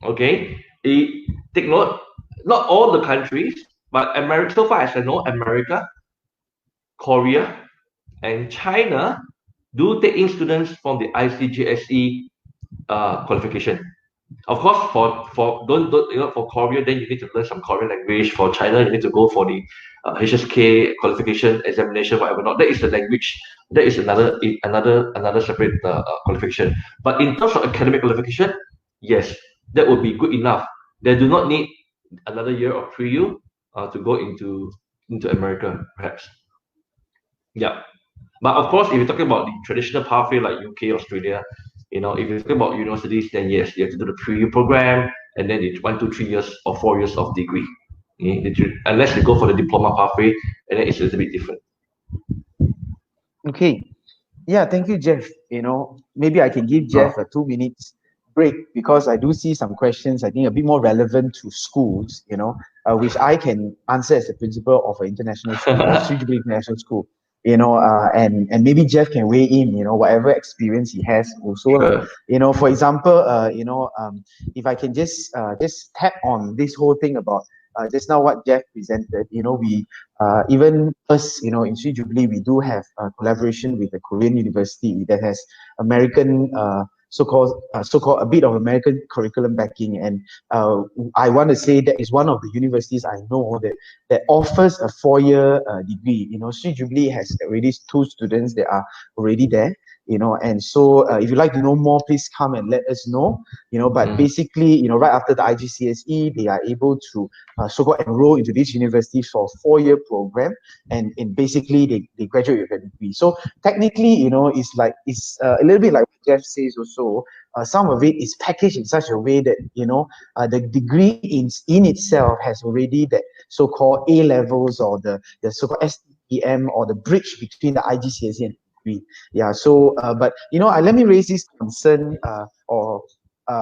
Speaker 2: Okay, take note, not all the countries, but America, so far as I know, America, Korea, and China do take in students from the IGCSE qualification. Of course, for don't for Korea, then you need to learn some Korean language. For China, you need to go for the HSK qualification examination, whatever. Not that is the language. That is another separate qualification. But in terms of academic qualification, yes, that would be good enough. They do not need another year of pre-U to go into America, perhaps. Yeah. But of course, if you're talking about the traditional pathway like UK, Australia, if you're talking about universities, then yes, you have to do the pre-U program, and then it's 1, 2, 3 years or 4 years of degree. Unless you go for the diploma pathway, and then it's a little bit different.
Speaker 1: Okay. Yeah, thank you, Jeff. Maybe I can give Jeff a 2 minutes break because I do see some questions I think a bit more relevant to schools, which I can answer as the principal of an international school or Seri Jubli International School. And maybe Jeff can weigh in, whatever experience he has also.
Speaker 2: Sure.
Speaker 1: For example, if I can just tap on this whole thing about just now what Jeff presented, we even us, in Seri Jubli, we do have a collaboration with a Korean university that has American so-called a bit of American curriculum backing, and I want to say that is one of the universities I know that offers a 4-year degree. Seri Jubli has already 2 students that are already there. And so if you'd like to know more, please come and let us know. But basically, right after the IGCSE, they are able to so-called enroll into this university for a 4-year program, and basically they graduate with a degree. So technically, it's a little bit like what Jeff says also. Some of it is packaged in such a way that the degree in itself has already that so-called A levels or the so-called STPM or the bridge between the IGCSE and degree. Yeah. So, but let me raise this concern or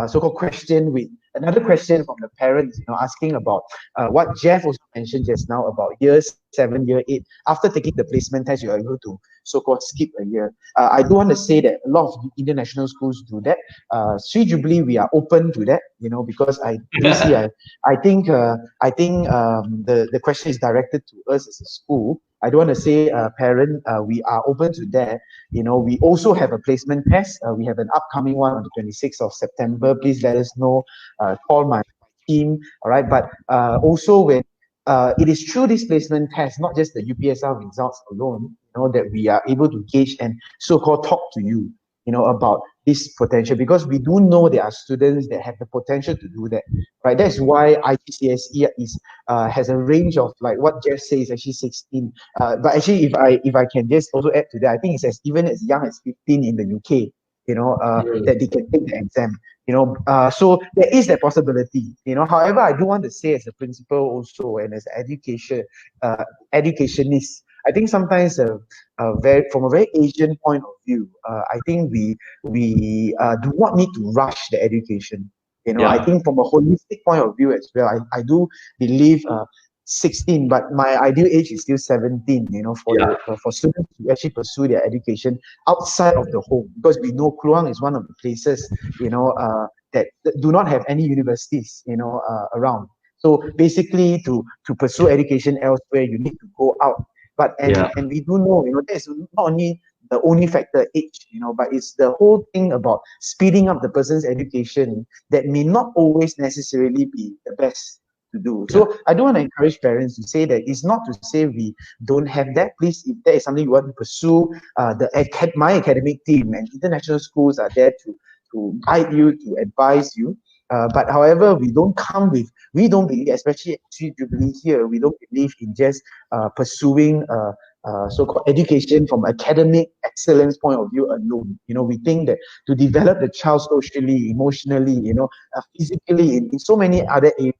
Speaker 1: so-called question with another question from the parents, asking about what Jeff also mentioned just now about year 7, year 8. After taking the placement test, you are able to so-called skip a year. I do want to say that a lot of international schools do that. Seri Jubli, we are open to that, because I do see, the question is directed to us as a school. I don't want to say parent, we are open to that. We also have a placement test. We have an upcoming one on the 26th of September. Please let us know. Call my team. All right. But also when it is through this placement test, not just the UPSR results alone, that we are able to gauge and so-called talk to you, about this potential, because we do know there are students that have the potential to do that, right? That's why IGCSE is has a range of, like what Jeff says, actually 16. But actually, if I can just also add to that, I think it's even as young as 15 in the UK, that they can take the exam. So there is that possibility. However, I do want to say as a principal also, and as an educationist, I think sometimes from a very Asian point of view, I think we do not need to rush the education. I think from a holistic point of view as well, I do believe 16, but my ideal age is still 17, for students to actually pursue their education outside of the home, because we know Kluang is one of the places, that do not have any universities, around. So basically to pursue education elsewhere, you need to go out. But and we do know, that's not only the only factor, age, but it's the whole thing about speeding up the person's education that may not always necessarily be the best to do. So I do want to encourage parents to say that it's not to say we don't have that. Please, if there is something you want to pursue, my academic team and international schools are there to guide you, to advise you. But however, we don't believe, especially at Seri Jubli here, we don't believe in just pursuing so-called education from academic excellence point of view alone. We think that to develop the child socially, emotionally, physically, in so many other areas,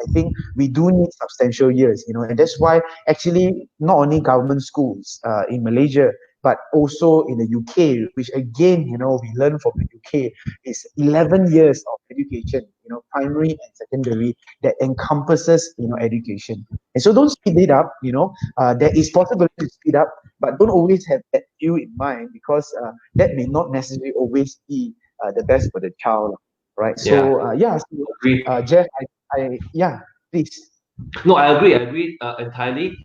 Speaker 1: I think we do need substantial years, and that's why actually not only government schools in Malaysia, but also in the UK, which again, we learn from the UK, is 11 years of education, primary and secondary, that encompasses, education. And so don't speed it up, there is possibility to speed up, but don't always have that view in mind, because that may not necessarily always be the best for the child, right? So, Jeff, please.
Speaker 2: No, I agree entirely.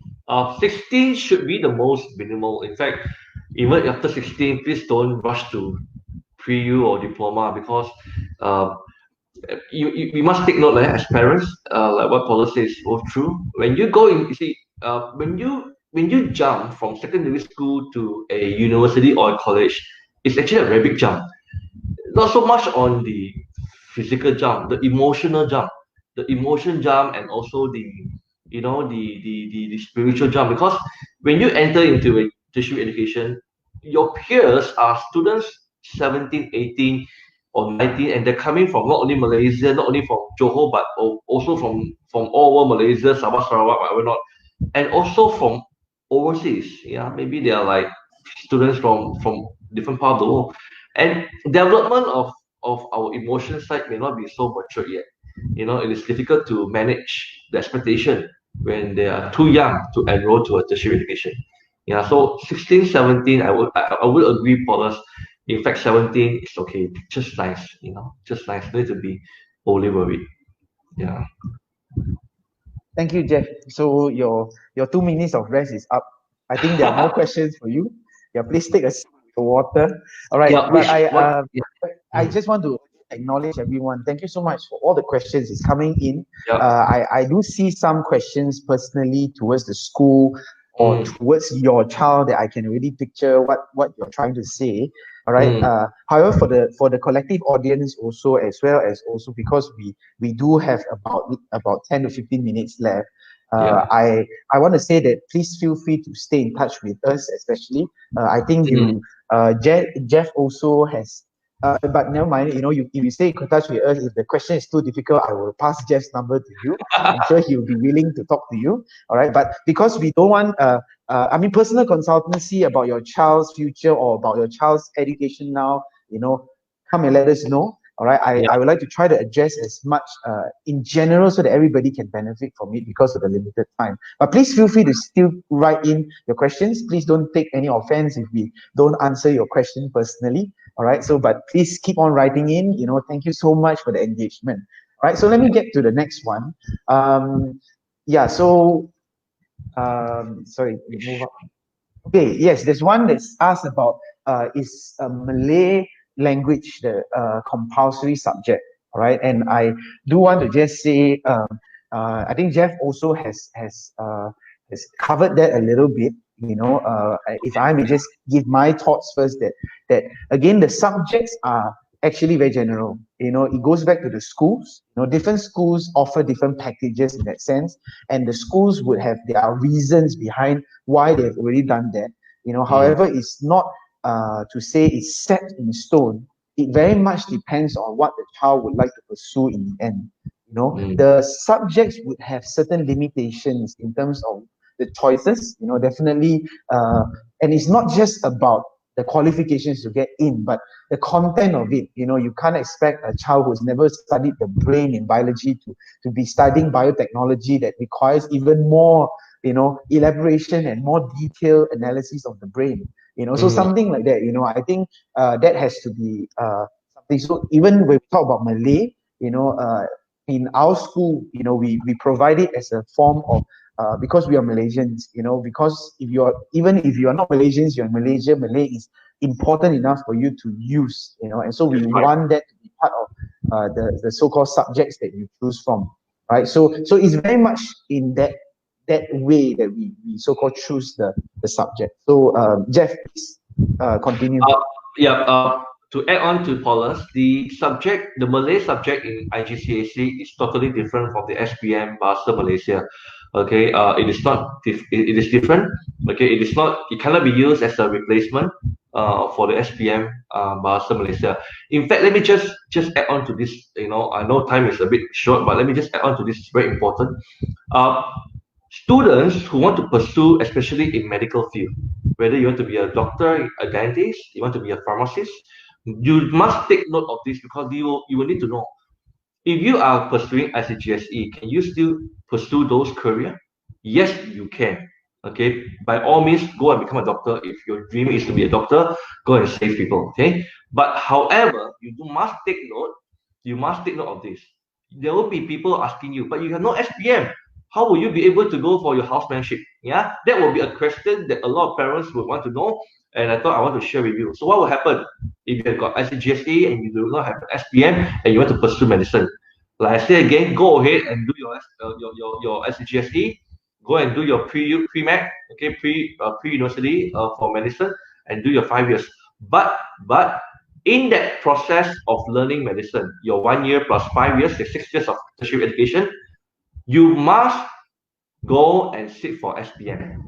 Speaker 2: 16 should be the most minimal. In fact, even after 16, please don't rush to pre-U or diploma, because we must take note, as parents, like what Paula says is all true. When you go in, you see, when you jump from secondary school to a university or a college, it's actually a very big jump. Not so much on the physical jump, the emotional jump, and also the spiritual jump. Because when you enter into a tertiary education, your peers are students 17, 18, or 19, and they're coming from not only Malaysia, not only from Johor, but also from all over Malaysia, Sabah, Sarawak, whatever not, and also from overseas. Maybe they are like students from different part of the world, and development of our emotional side may not be so mature yet. It is difficult to manage the expectation when they are too young to enroll to a tertiary education. So 16, 17, I would agree, Paulus. In fact, 17 is okay, just nice, just nice. Need to be overly worried. Yeah.
Speaker 1: Thank you, Jeff. So your 2 minutes of rest is up. I think there are more questions for you. Yeah, please take a sip of water. All right.
Speaker 2: Yeah,
Speaker 1: but I just want to acknowledge everyone. Thank you so much for all the questions is coming in. I do see some questions personally towards the school or towards your child that I can really picture what you're trying to say. All right. However, for the collective audience also, as well as also because we do have about 10 to 15 minutes left. I want to say that please feel free to stay in touch with us, especially. I think Jeff also has. But never mind, if you stay in touch with us, if the question is too difficult, I will pass Jeff's number to you. I'm sure he'll be willing to talk to you. All right. But because we don't want, personal consultancy about your child's future or about your child's education now, come and let us know. All right,
Speaker 2: Yeah.
Speaker 1: I would like to try to address as much in general so that everybody can benefit from it because of the limited time. But please feel free to still write in your questions. Please don't take any offense if we don't answer your question personally. All right, so but please keep on writing in. Thank you so much for the engagement. All right, so let me get to the next one. Yeah, so sorry, we move on. Okay, yes, there's one that's asked about is Malay language the compulsory subject, all right? And I do want to just say, I think Jeff also has covered that a little bit. If I may just give my thoughts first, that again the subjects are actually very general. It goes back to the schools. Different schools offer different packages in that sense, and the schools would have their reasons behind why they've already done that. However, it's not to say it's set in stone. It very much depends on what the child would like to pursue in the end. The subjects would have certain limitations in terms of the choices. Definitely, and it's not just about the qualifications to get in, but the content of it. You can't expect a child who's never studied the brain in biology to be studying biotechnology that requires even more elaboration and more detailed analysis of the brain. So something like that. I think that has to be something. So even when we talk about Malay, in our school, we provide it as a form of because we are Malaysians, because even if you are not Malaysians, you're in Malaysia, Malay is important enough for you to use, and so we want that to be part of the so-called subjects that you choose from, right? So it's very much in that way that we so-called choose the subject. So Jeff, please continue.
Speaker 2: To add on to Paulus, the Malay subject in IGCSE is totally different from the SPM Bahasa Malaysia. Okay, it is not. It is different. Okay, it is not. It cannot be used as a replacement for the SPM Bahasa Malaysia. In fact, let me just add on to this. I know time is a bit short, but let me just add on to this. It's very important. Students who want to pursue, especially in medical field, whether you want to be a doctor, a dentist, you want to be a pharmacist, you must take note of this because you will need to know. If you are pursuing IGCSE, can you still pursue those career? Yes, you can. Okay, by all means, go and become a doctor. If your dream is to be a doctor, go and save people. Okay, but however, must take note. You must take note of this. There will be people asking you, but you have no SPM. How will you be able to go for your housemanship? Yeah, that will be a question that a lot of parents would want to know, and I thought I want to share with you. So what will happen if you have got IGCSE and you do not have an SPM and you want to pursue medicine? Like I say again, go ahead and do your IGCSE. Go and do your pre-med, okay, pre-university for medicine, and do your 5 years. But in that process of learning medicine, your 1 year plus 5 years, the 6 years of tertiary education, you must go and sit for SPM.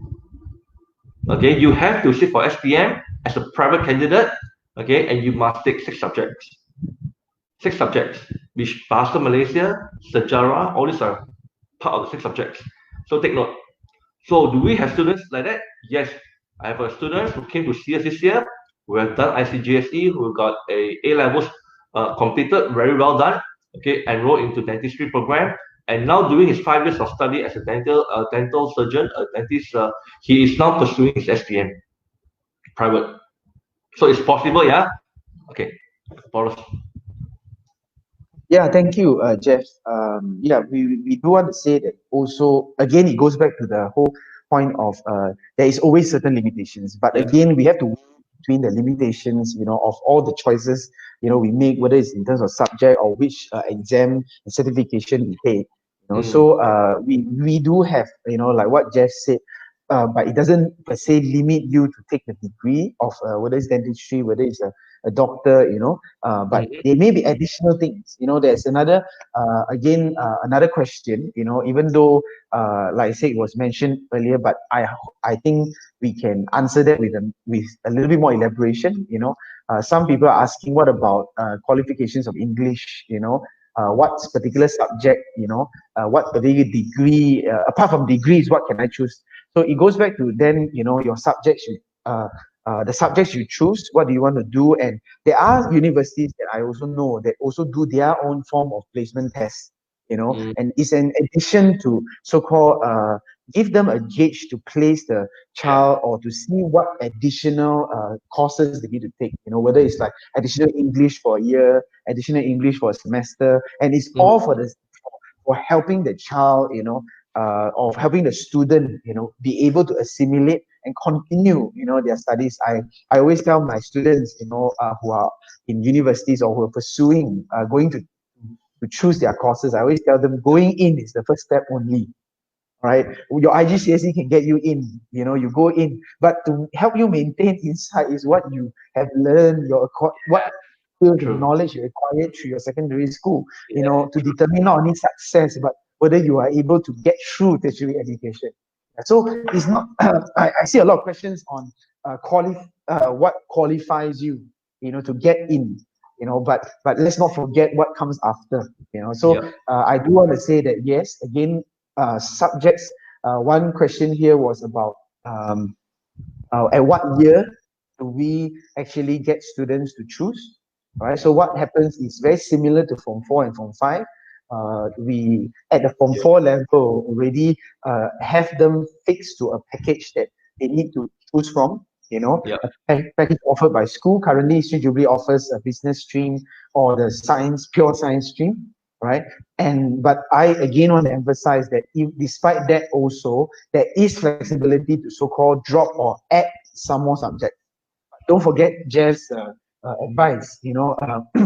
Speaker 2: Okay, you have to sit for SPM as a private candidate. Okay, and you must take 6 subjects. 6 subjects, which Bahasa Malaysia, Sejarah, all these are part of the 6 subjects. So take note. So do we have students like that? Yes, I have a student who came to CS this year, who have done ICGSE, who got A levels completed, very well done. Okay, enrolled into dentistry program, and now doing his 5 years of study as a dental surgeon, a dentist. He is now pursuing his SPM, private. So it's possible, yeah. Okay, Boris.
Speaker 1: Yeah, thank you, Jeff. Yeah, we do want to say that also, again, it goes back to the whole point of there is always certain limitations. But again, we have to between the limitations, of all the choices, we make, whether it's in terms of subject or which exam and certification we take. So we do have, like what Jeff said, but it doesn't per se limit you to take the degree of whether it's dentistry, whether it's a doctor, but there may be additional things. There's another another question, even though like I said, it was mentioned earlier, but I think we can answer that with a little bit more elaboration. Some people are asking, what about qualifications of English? What particular subject? What particular degree? Apart from degrees, what can I choose? So it goes back to then, your subject should the subjects you choose, what do you want to do. And there are universities that I also know that also do their own form of placement tests,
Speaker 2: Mm,
Speaker 1: and it's an addition to so-called give them a gauge to place the
Speaker 2: yeah,
Speaker 1: child, or to see what additional courses they need to take, whether it's like additional English for a year, additional English for a semester, and it's
Speaker 2: mm,
Speaker 1: all for helping the child, of helping the student, be able to assimilate and continue, their studies. I always tell my students, who are in universities or who are pursuing, going to choose their courses. I always tell them going in is the first step only. Right? Your IGCSE can get you in, you go in, but to help you maintain inside is what you have learned, what skills and
Speaker 2: true.
Speaker 1: knowledge you acquired through your secondary school,
Speaker 2: Yeah,
Speaker 1: to determine not only success, but whether you are able to get through tertiary education. So it's not, I see a lot of questions on what qualifies you, to get in, but let's not forget what comes after,
Speaker 2: yeah,
Speaker 1: so I do want to say that yes, again, subjects. One question here was about at what year do we actually get students to choose? All right. So what happens is very similar to Form 4 and Form 5. We at the Form
Speaker 2: yeah,
Speaker 1: 4 level already have them fixed to a package that they need to choose from.
Speaker 2: yeah,
Speaker 1: A package offered by school. Currently, Seri Jubli offers a business stream or the pure science stream, right? But I again want to emphasize that despite that also there is flexibility to so-called drop or add some more subjects. Don't forget Jeff's advice,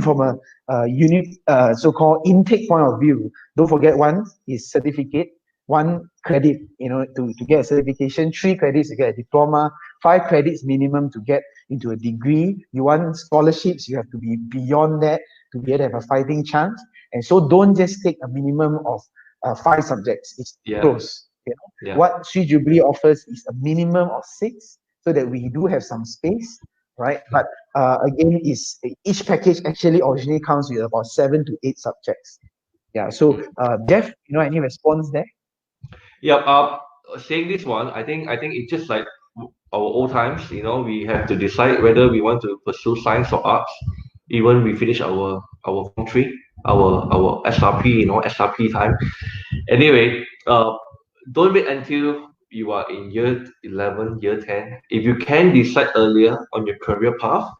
Speaker 1: from a so-called intake point of view. Don't forget, one is certificate, 1 credit, to get a certification, 3 credits to get a diploma, 5 credits minimum to get into a degree. You want scholarships, you have to be beyond that to be able to have a fighting chance. And so don't just take a minimum of 5 subjects. It's
Speaker 2: yeah,
Speaker 1: close.
Speaker 2: yeah.
Speaker 1: What Sri Jubilee offers is a minimum of 6, so that we do have some space, right? But again, is each package actually originally comes with about 7 to 8 subjects. Yeah. So Jeff, any response there?
Speaker 2: Yeah, saying this one, I think it's just like our old times. We have to decide whether we want to pursue science or arts. Even we finish our form three, our SRP, SRP time. Anyway, don't wait until you are in year 11, year 10. If you can decide earlier on your career path,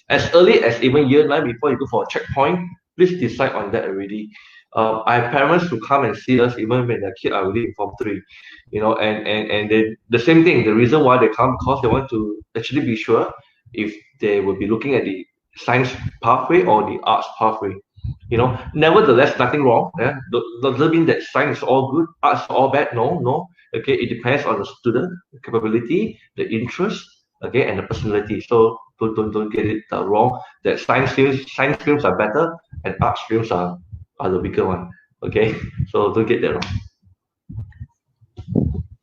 Speaker 2: as early as even year 9 before you go for a checkpoint, please decide on that already. I have parents who come and see us even when their kid are already in Form 3, and then the same thing, the reason why they come, because they want to actually be sure if they will be looking at the science pathway or the arts pathway. Nevertheless, nothing wrong. Yeah? Doesn't mean that science is all good, arts is all bad. No, no. Okay, it depends on the student, the capability, the interest, okay, and the personality. So don't get it wrong. That science films are better, and arts films are the bigger one. Okay, so don't get that wrong.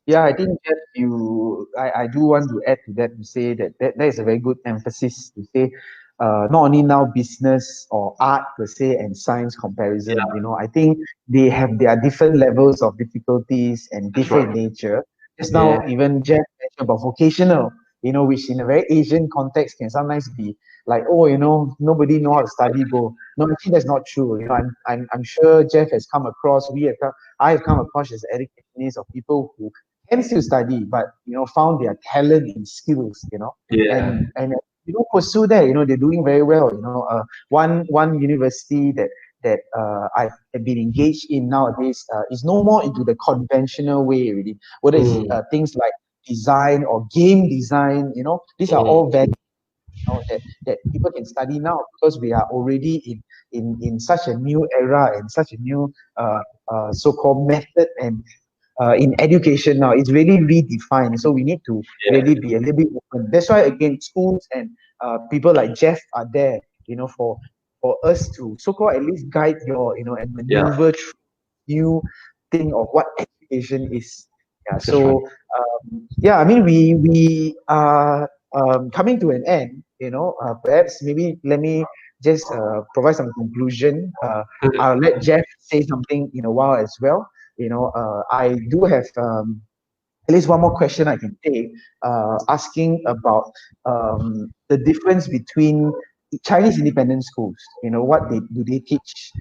Speaker 1: Yeah, I think Jeff, I do want to add to that, to say that is a very good emphasis to say, not only now business or art per se and science comparison.
Speaker 2: Yeah,
Speaker 1: I think they have their different levels of difficulties and
Speaker 2: that's
Speaker 1: different
Speaker 2: right.
Speaker 1: nature. Just
Speaker 2: Yeah,
Speaker 1: now, even Jeff mentioned about vocational, which in a very Asian context can sometimes be like, oh, nobody know how to study, go. No, actually that's not true. I'm sure Jeff has come across, I have come across as educationists of people who can still study, but found their talent and skills,
Speaker 2: yeah.
Speaker 1: and pursue that. They're doing very well. One university that I've been engaged in nowadays is no more into the conventional way already. Whether it's
Speaker 2: Mm,
Speaker 1: things like design or game design, these are
Speaker 2: mm,
Speaker 1: all value, that people can study now, because we are already in such a new era and such a new so-called method and in education now. It's really redefined, so we need to
Speaker 2: yeah,
Speaker 1: really be a little bit open. That's why again schools and people like Jeff are there, for us to so-called at least guide and
Speaker 2: yeah.
Speaker 1: maneuver through new thing of what education is. Yeah.
Speaker 2: That's right.
Speaker 1: So yeah, I mean, we are coming to an end. Perhaps maybe let me just provide some conclusion. I'll let Jeff say something in a while as well. I do have at least one more question I can take, asking about the difference between Chinese independent schools. What they teach?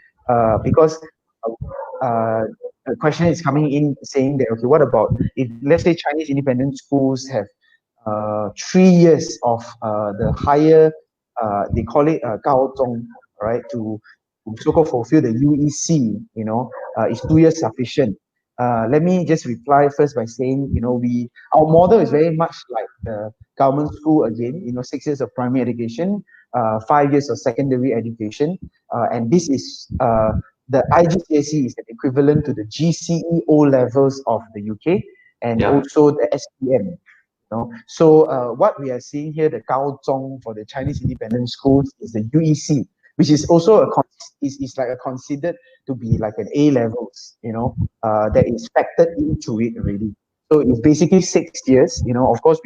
Speaker 1: Because a question is coming in saying that, okay, what about if, let's say, Chinese independent schools have 3 years of the higher, they call it 高中, right, to so-called fulfill the UEC, is 2 years sufficient? Let me just reply first by saying, our model is very much like the government school again, 6 years of primary education, 5 years of secondary education, and this is the IGCSE is the equivalent to the GCE O levels of the UK, and
Speaker 2: Yeah.
Speaker 1: also the SPM. So what we are seeing here, the Gaozhong for the Chinese independent schools, is the UEC, which is also is like a considered to be like an A levels, that is factored into it already. So it's basically 6 years. Of course,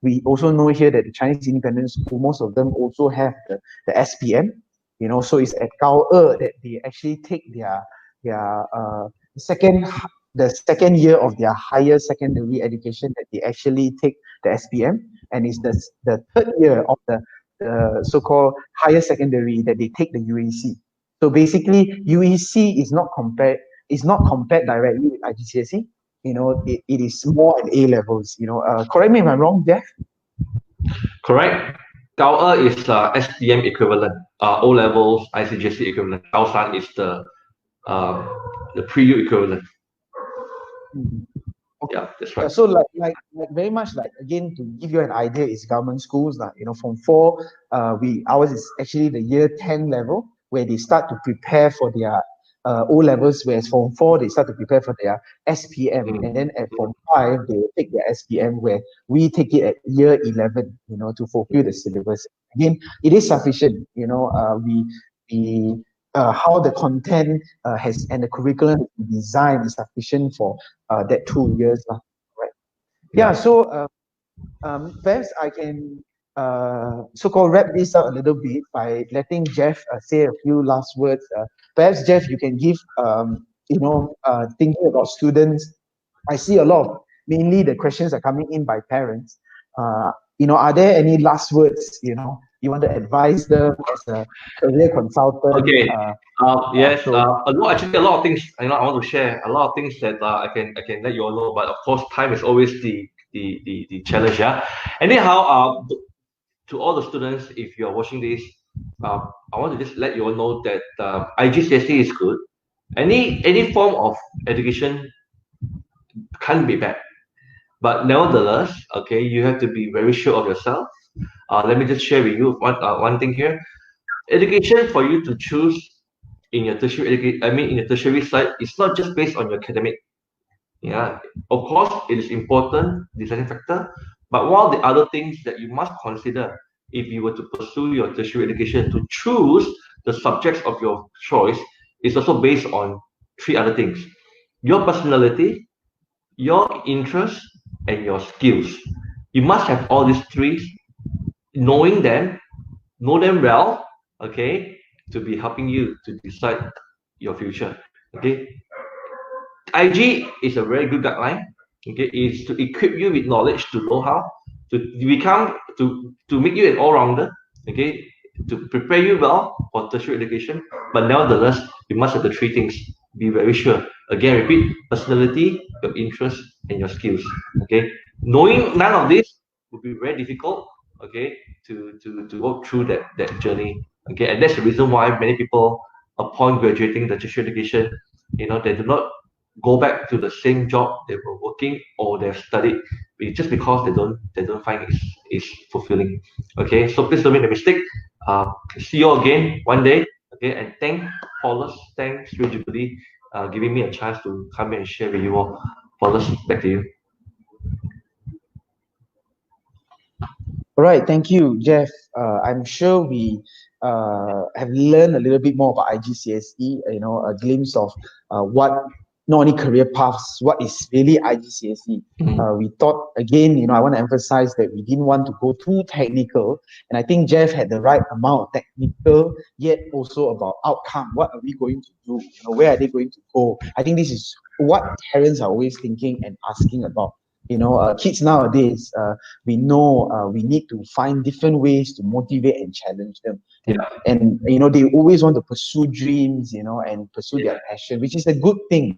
Speaker 1: we also know here that the Chinese independent school, most of them also have the SPM. So it's at Gao that they actually take their second the second year of their higher secondary education that they actually take the SPM, and it's the third year of the so-called higher secondary that they take the UEC. So basically, UEC is not compared directly with IGCSE. It is more at A levels. Correct me if I'm wrong, Jeff.
Speaker 2: Correct. Gao is SPM equivalent, O levels, ICGC equivalent. Gao San is the pre-U equivalent.
Speaker 1: Mhm. Okay.
Speaker 2: Yeah, that's right.
Speaker 1: So like very much like, again, to give you an idea, is government schools like, from four, ours is actually the year 10 level where they start to prepare for their O levels, whereas Form 4 they start to prepare for their SPM, and then at Form 5 they will take their SPM, where we take it at year 11, to fulfill the syllabus. Again, it is sufficient. We how the content has and the curriculum design is sufficient for that 2 years, right? Yeah. So perhaps I can so-called wrap this up a little bit by letting Jeff say a few last words. Perhaps Jeff, you can give thinking about students. I see a lot of, mainly the questions are coming in by parents. Are there any last words, you want to advise them as a career consultant?
Speaker 2: Okay. Yes.
Speaker 1: So
Speaker 2: Actually, a lot of things. I want to share a lot of things that I can let you all know. But of course, time is always the challenge. Yeah. Anyhow, to all the students, if you are watching this, I want to just let you all know that IGCSE is good. Any form of education can't be bad. But nevertheless, okay, you have to be very sure of yourself. Let me just share with you one thing here. Education for you to choose in your in your tertiary side, it's not just based on your academic. Yeah, of course, it is important deciding factor, but one of the other things that you must consider if you were to pursue your tertiary education to choose the subjects of your choice is also based on three other things: your personality, your interest, and your skills. You must have all these three, knowing them, know them well, okay, to be helping you to decide your future. Okay, IG is a very good guideline. Okay, is to equip you with knowledge, to know how to become to make you an all-rounder. Okay, to prepare you well for tertiary education. But nevertheless, you must have the three things. Be very sure. Again, repeat: personality, your interest, and your skills. Okay, knowing none of this would be very difficult. Okay, to walk through that journey. Okay, and that's the reason why many people, upon graduating the tertiary education, they do not go back to the same job they were working or they've studied, just because they don't find it's fulfilling. Okay, so please don't make the mistake. See you again one day. Okay, and thanks Seri Jubli, giving me a chance to come and share with you all. Paulus, back to you.
Speaker 1: all right, thank you, Jeff. I'm sure we have learned a little bit more about IGCSE, a glimpse of what not only career paths, what is really IGCSE. We thought, again, I want to emphasize that we didn't want to go too technical. And I think Jeff had the right amount of technical, yet also about outcome. What are we going to do? Where are they going to go? I think this is what parents are always thinking and asking about. kids nowadays, we know we need to find different ways to motivate and challenge them. And they always want to pursue dreams, and pursue their passion, which is a good thing,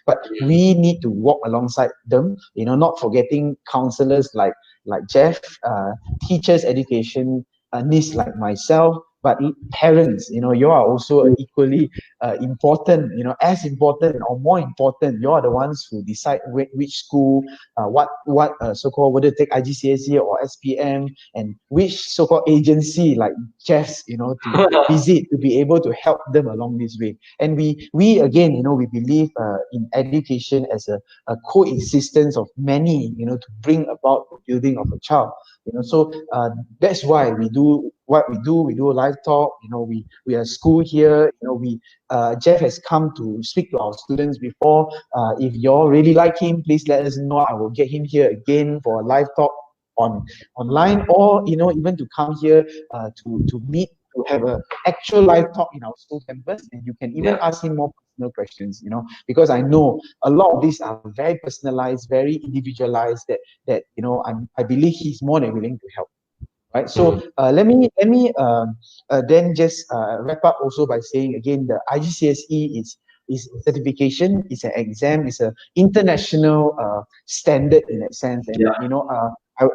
Speaker 1: but we need to walk alongside them, not forgetting counselors like Jeff, teachers, education, niece like myself, but parents, you are also equally important, as important or more important. You are the ones who decide which school, what so-called, whether to take IGCSE or SPM, and which so-called agency like Jeff's, to visit, to be able to help them along this way. And we again, we believe in education as a coexistence of many, to bring about the building of a child. So that's why we do what we do. We do a live talk. We are school here. Jeff has come to speak to our students before. If you all really like him, please let us know. I will get him here again for a live talk online, or even to come here to meet, to have a actual live talk in our school campus, and you can even ask him more personal questions, because I know a lot of these are very personalized, very individualized, that I believe he's more than willing to help. Right. So let me then just wrap up also by saying again, the IGCSE is a certification, is an exam, is a international standard in that sense. And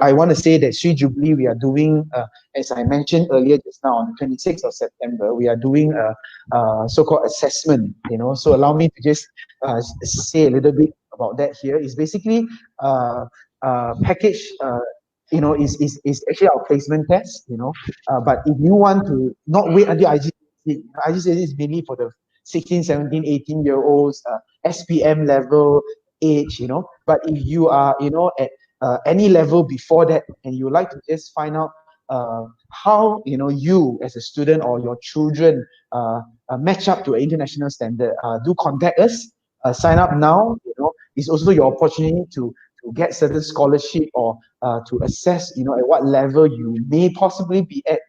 Speaker 1: I want to say that Seri Jubli, we are doing, as I mentioned earlier just now, on the 26th of September, we are doing a so-called assessment. So allow me to just say a little bit about that here. It's basically package. Is actually our placement test, but if you want to not wait until IGCSE is mainly for the 16, 17, 18-year-olds, SPM level age, but if you are, at any level before that, and you would like to just find out how, you as a student or your children match up to an international standard, do contact us, sign up now. It's also your opportunity to get certain scholarship, or to assess, at what level you may possibly be at,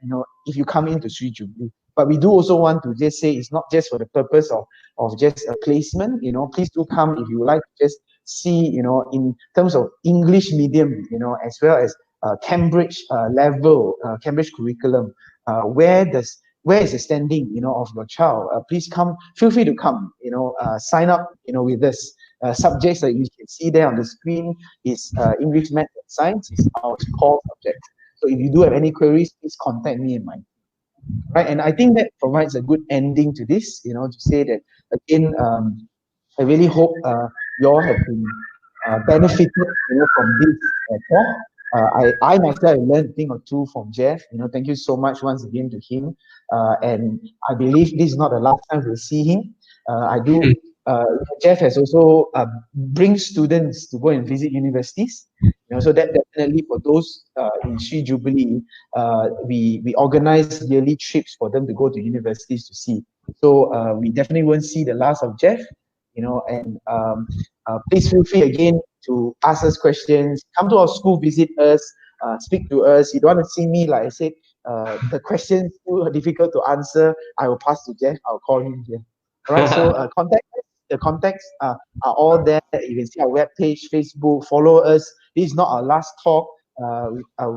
Speaker 1: if you come into Seri Jubli. But we do also want to just say it's not just for the purpose of just a placement. Please do come if you would like to just see, in terms of English medium, as well as Cambridge level, Cambridge curriculum, where is the standing, of your child. Please come, feel free to come, sign up, with us. Subjects that you can see there on the screen is English, Math, and Science is our core subject. So if you do have any queries, please contact me in my right. And I think that provides a good ending to this, to say that again, I really hope you all have been benefited, from this talk. I myself learned a thing or two from Jeff. Thank you so much once again to him. And I believe this is not the last time we'll see him. I do. Jeff has also bring students to go and visit universities. So that definitely for those in Seri Jubli, we organize yearly trips for them to go to universities to see. So we definitely won't see the last of Jeff. And please feel free again to ask us questions. Come to our school, visit us, speak to us. You don't want to see me, like I said, the questions too difficult to answer, I will pass to Jeff. I'll call him here. All right. So contact us. The contacts are all there. You can see our webpage, Facebook. Follow us. This is not our last talk.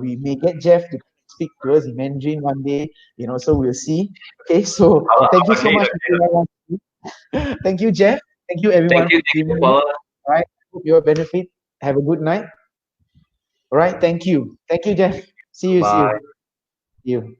Speaker 1: We may get Jeff to speak to us in Mandarin one day. So we'll see. Okay. So thank you so much. Thank you, Jeff. Thank you, everyone.
Speaker 2: Thank you,
Speaker 1: All right. Hope you will benefit. Have a good night. All right. Thank you. Thank you, Jeff. See you.
Speaker 2: Bye.
Speaker 1: See you.